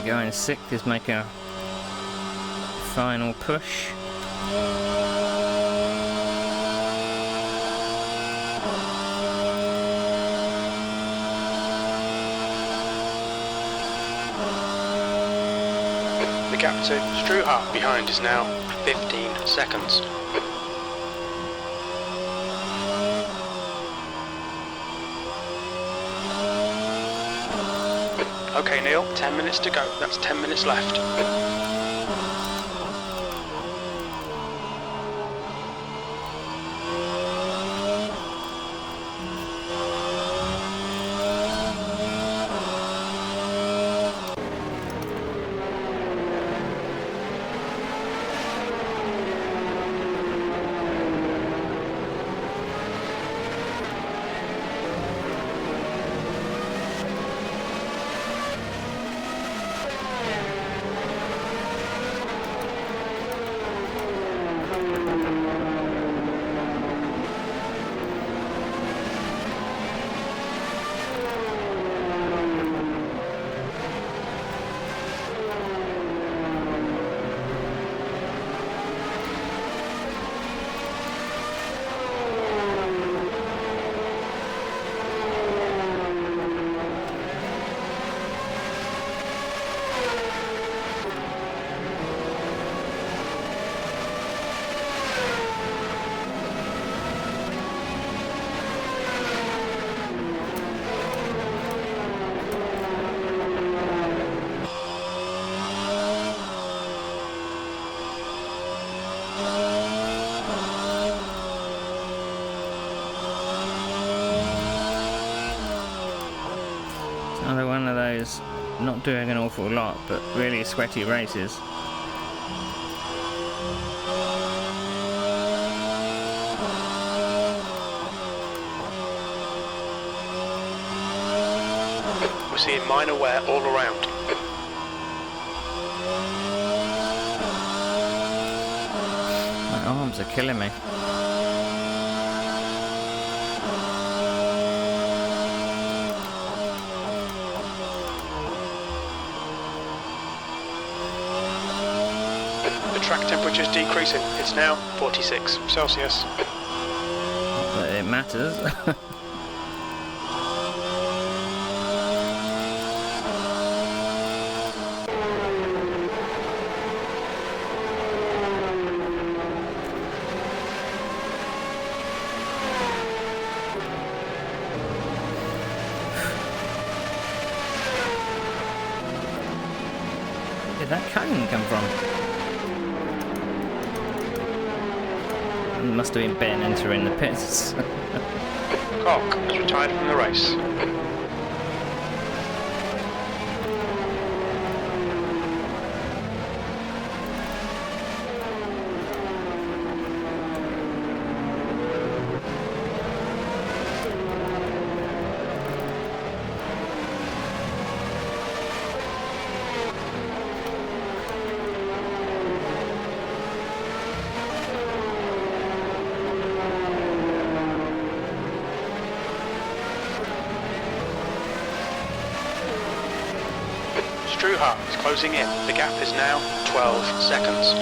guy in 6th is making a final push. The gap to Struha behind is now 15 seconds. Okay, Neil, 10 minutes to go. That's 10 minutes left. Another one of those not doing an awful lot but really sweaty races. We're seeing minor wear all around. My arms are killing me. The track temperature is decreasing. It's now 46 Celsius. Not that it matters. Where did that cone come from? It must have been Ben entering the pits. Cock has retired from the race. Struha is closing in. The gap is now 12 seconds.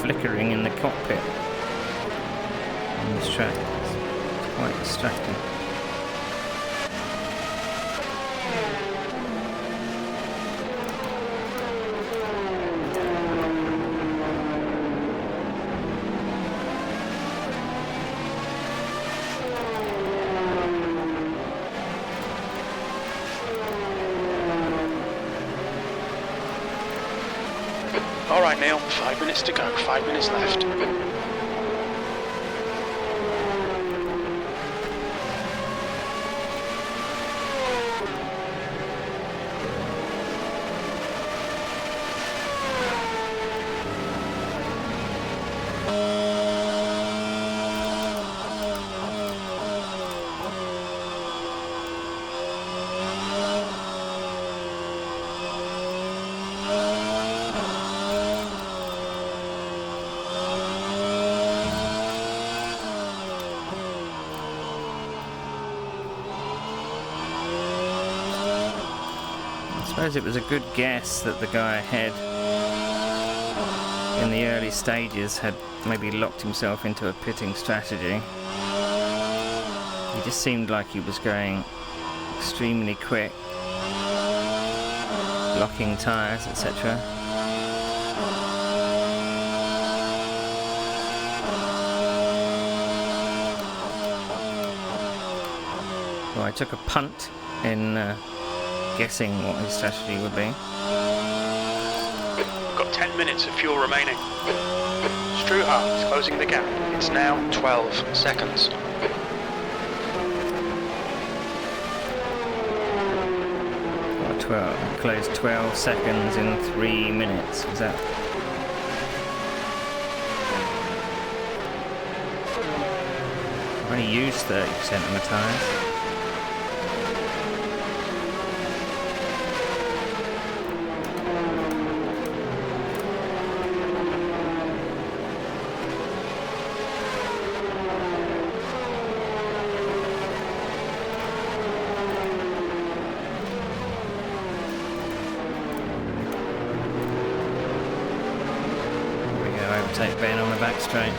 flickering in the cockpit on this track. It's quite distracting. Alright Neil, 5 minutes to go, 5 minutes left. I suppose it was a good guess that the guy ahead in the early stages had maybe locked himself into a pitting strategy. He just seemed like he was going extremely quick, locking tyres, etc. So I took a punt in guessing what his strategy would be. We've got 10 minutes of fuel remaining. Struha is closing the gap. It's now 12 seconds. Well, 12. Closed 12 seconds in 3 minutes. Is that? I've only used 30% of my tyres. Take Ben on the back straight.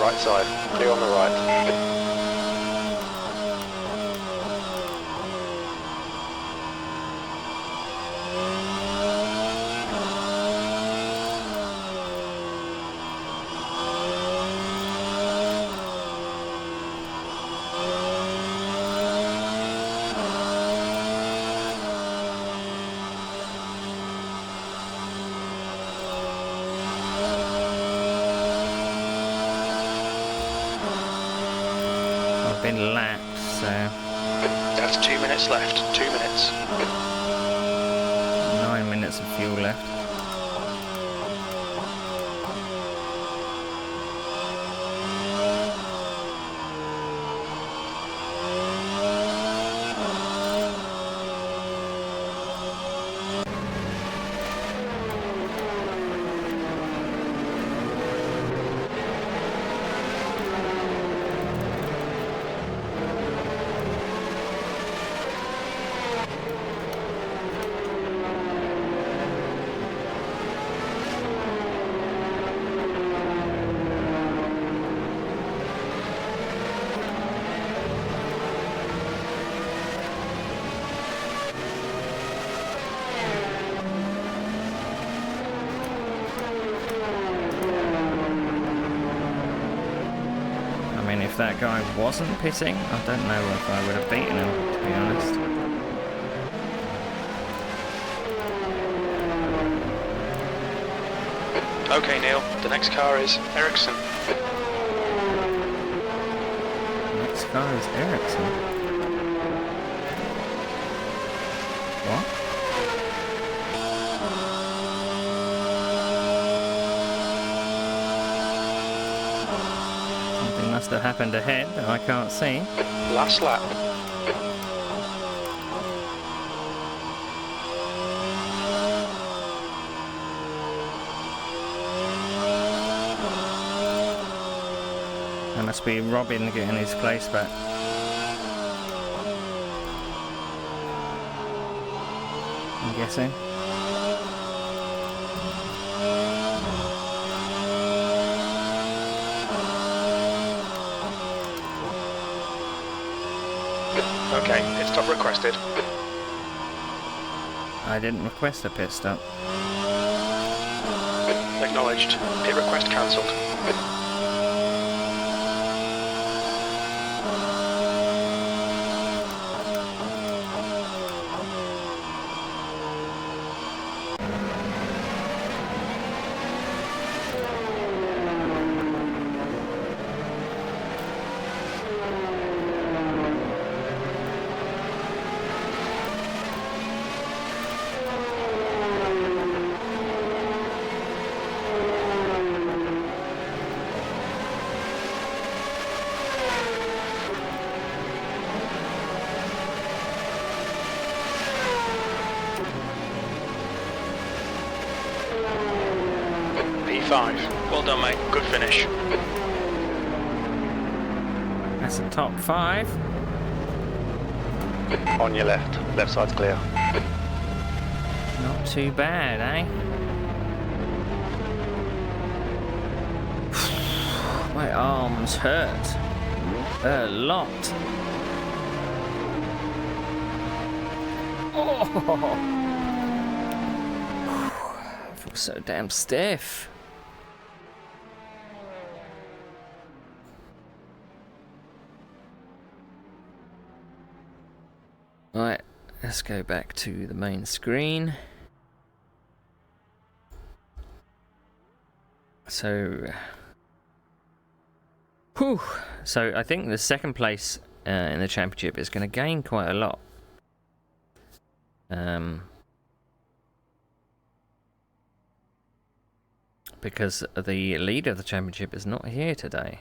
Right side, clear on the right. Been lapped, so That's 2 minutes left, 2 minutes. 9 minutes of fuel left. If that guy wasn't pitting, I don't know if I would have beaten him, to be honest. Okay Neil, the next car is Ericsson. Next car is Ericsson. What? Must have happened ahead that I can't see. Last lap. must be Robin getting his place back. I'm guessing. Okay, pit stop requested. I didn't request a pit stop. Acknowledged. Pit request cancelled. P5. Well done, mate. Good finish. That's a top 5. On your left. Left side's clear. Not too bad, eh? My arms hurt a lot. Oh, I feel so damn stiff. Right, let's go back to the main screen. So, so I think the second place in the championship is going to gain quite a lot. Because the leader of the championship is not here today.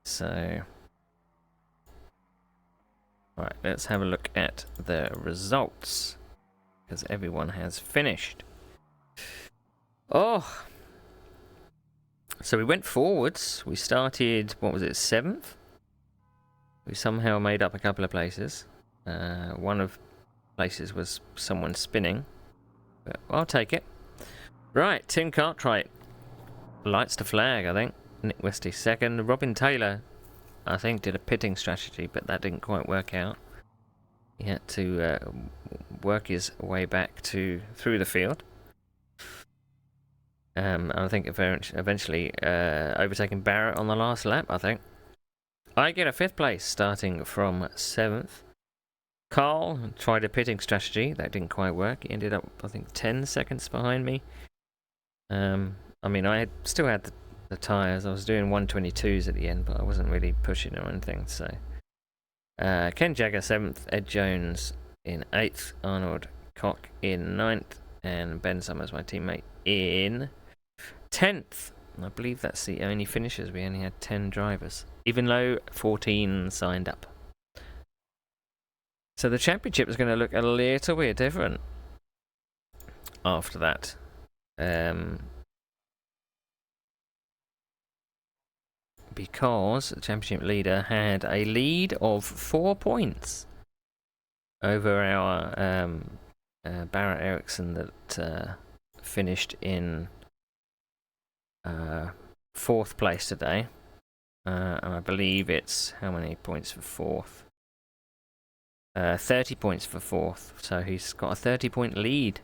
So, right, let's have a look at the results. Because everyone has finished. Oh! So we went forwards. We started, what was it, 7th? We somehow made up a couple of places. One of places was someone spinning. But I'll take it. Right, Tim Cartwright. Lights to flag, I think. Nick Westy second. Robin Taylor, I think, did a pitting strategy, but that didn't quite work out. He had to work his way back through the field. I think eventually overtaking Barrett on the last lap, I think. I get a 5th place starting from 7th. Carl tried a pitting strategy. That didn't quite work. He ended up, I think, 10 seconds behind me. I mean, I still had the tyres. I was doing 122s at the end, but I wasn't really pushing or anything. So, Ken Jagger 7th, Ed Jones in 8th, Arnold Koch in 9th, and Ben Summers, my teammate, in 10th. I believe that's the only finishers. We only had 10 drivers, even though 14 signed up. So the championship is going to look a little bit different after that. Because the championship leader had a lead of 4 points over our Barrett Ericsson that finished in 4th place today. And I believe it's, how many points for 4th? 30 points for 4th. So he's got a 30-point lead.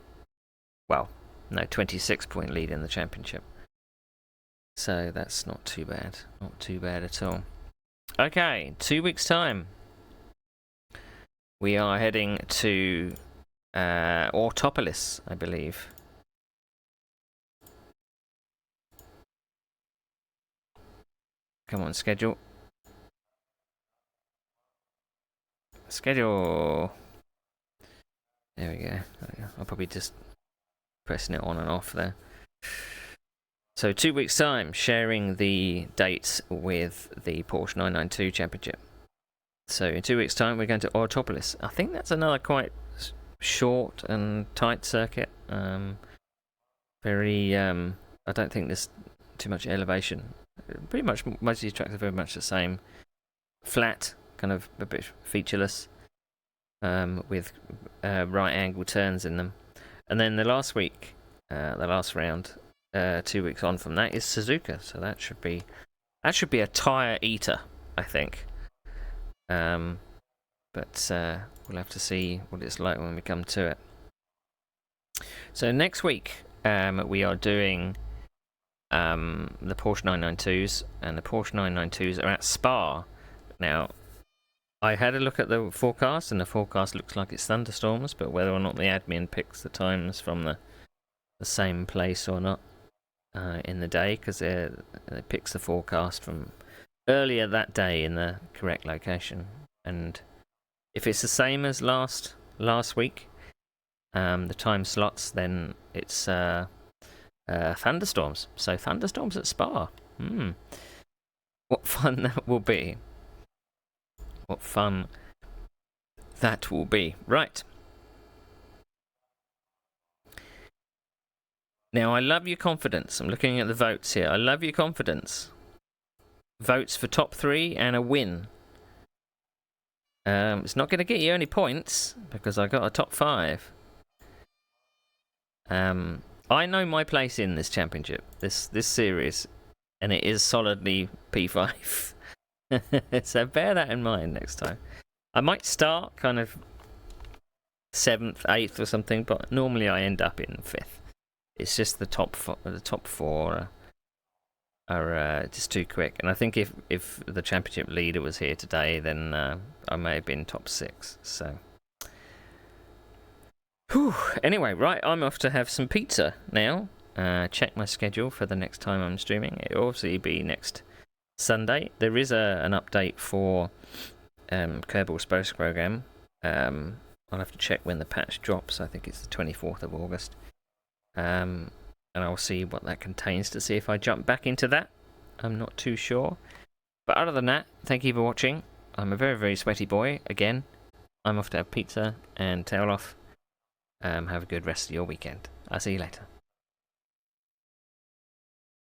Well, no, 26-point lead in the championship. So that's not too bad. Not too bad at all. Okay, 2 weeks' time. We are heading to Autopolis, I believe. Come on, schedule. Schedule. There we go. I'll probably just pressing it on and off there. So 2 weeks' time, sharing the dates with the Porsche 992 Championship. So in 2 weeks' time, we're going to Autopolis. I think that's another quite short and tight circuit. I don't think there's too much elevation. Pretty much most of these tracks are very much the same. Flat, kind of a bit featureless, with right angle turns in them. And then the last round, 2 weeks on from that is Suzuka. So that should be a tire eater, I think. But we'll have to see what it's like when we come to it. So next week we are doing the Porsche 992s, and the Porsche 992s are at Spa. Now, I had a look at the forecast, and the forecast looks like it's thunderstorms, but whether or not the admin picks the times from the same place or not in the day, because it picks the forecast from earlier that day in the correct location. And if it's the same as last week, the time slots, then it's thunderstorms. So thunderstorms at Spa. What fun that will be. What fun that will be. Right. Now, I love your confidence. I'm looking at the votes here. I love your confidence. Votes for top 3 and a win. It's not going to get you any points because I got a top 5. I know my place in this championship, this series, and it is solidly P5. So bear that in mind next time. I might start kind of 7th, 8th or something, but normally I end up in 5th. It's just the top 4 are just too quick. And I think if the championship leader was here today, then I may have been top 6. So, whew. Anyway, right, I'm off to have some pizza now. Check my schedule for the next time I'm streaming. It'll obviously be next Sunday. There is an update for Kerbal Spokes program. I'll have to check when the patch drops. I think it's the 24th of August. And I'll see what that contains to see if I jump back into that. I'm not too sure. But other than that, thank you for watching. I'm a very, very sweaty boy. Again, I'm off to have pizza and tail off. Have a good rest of your weekend. I'll see you later.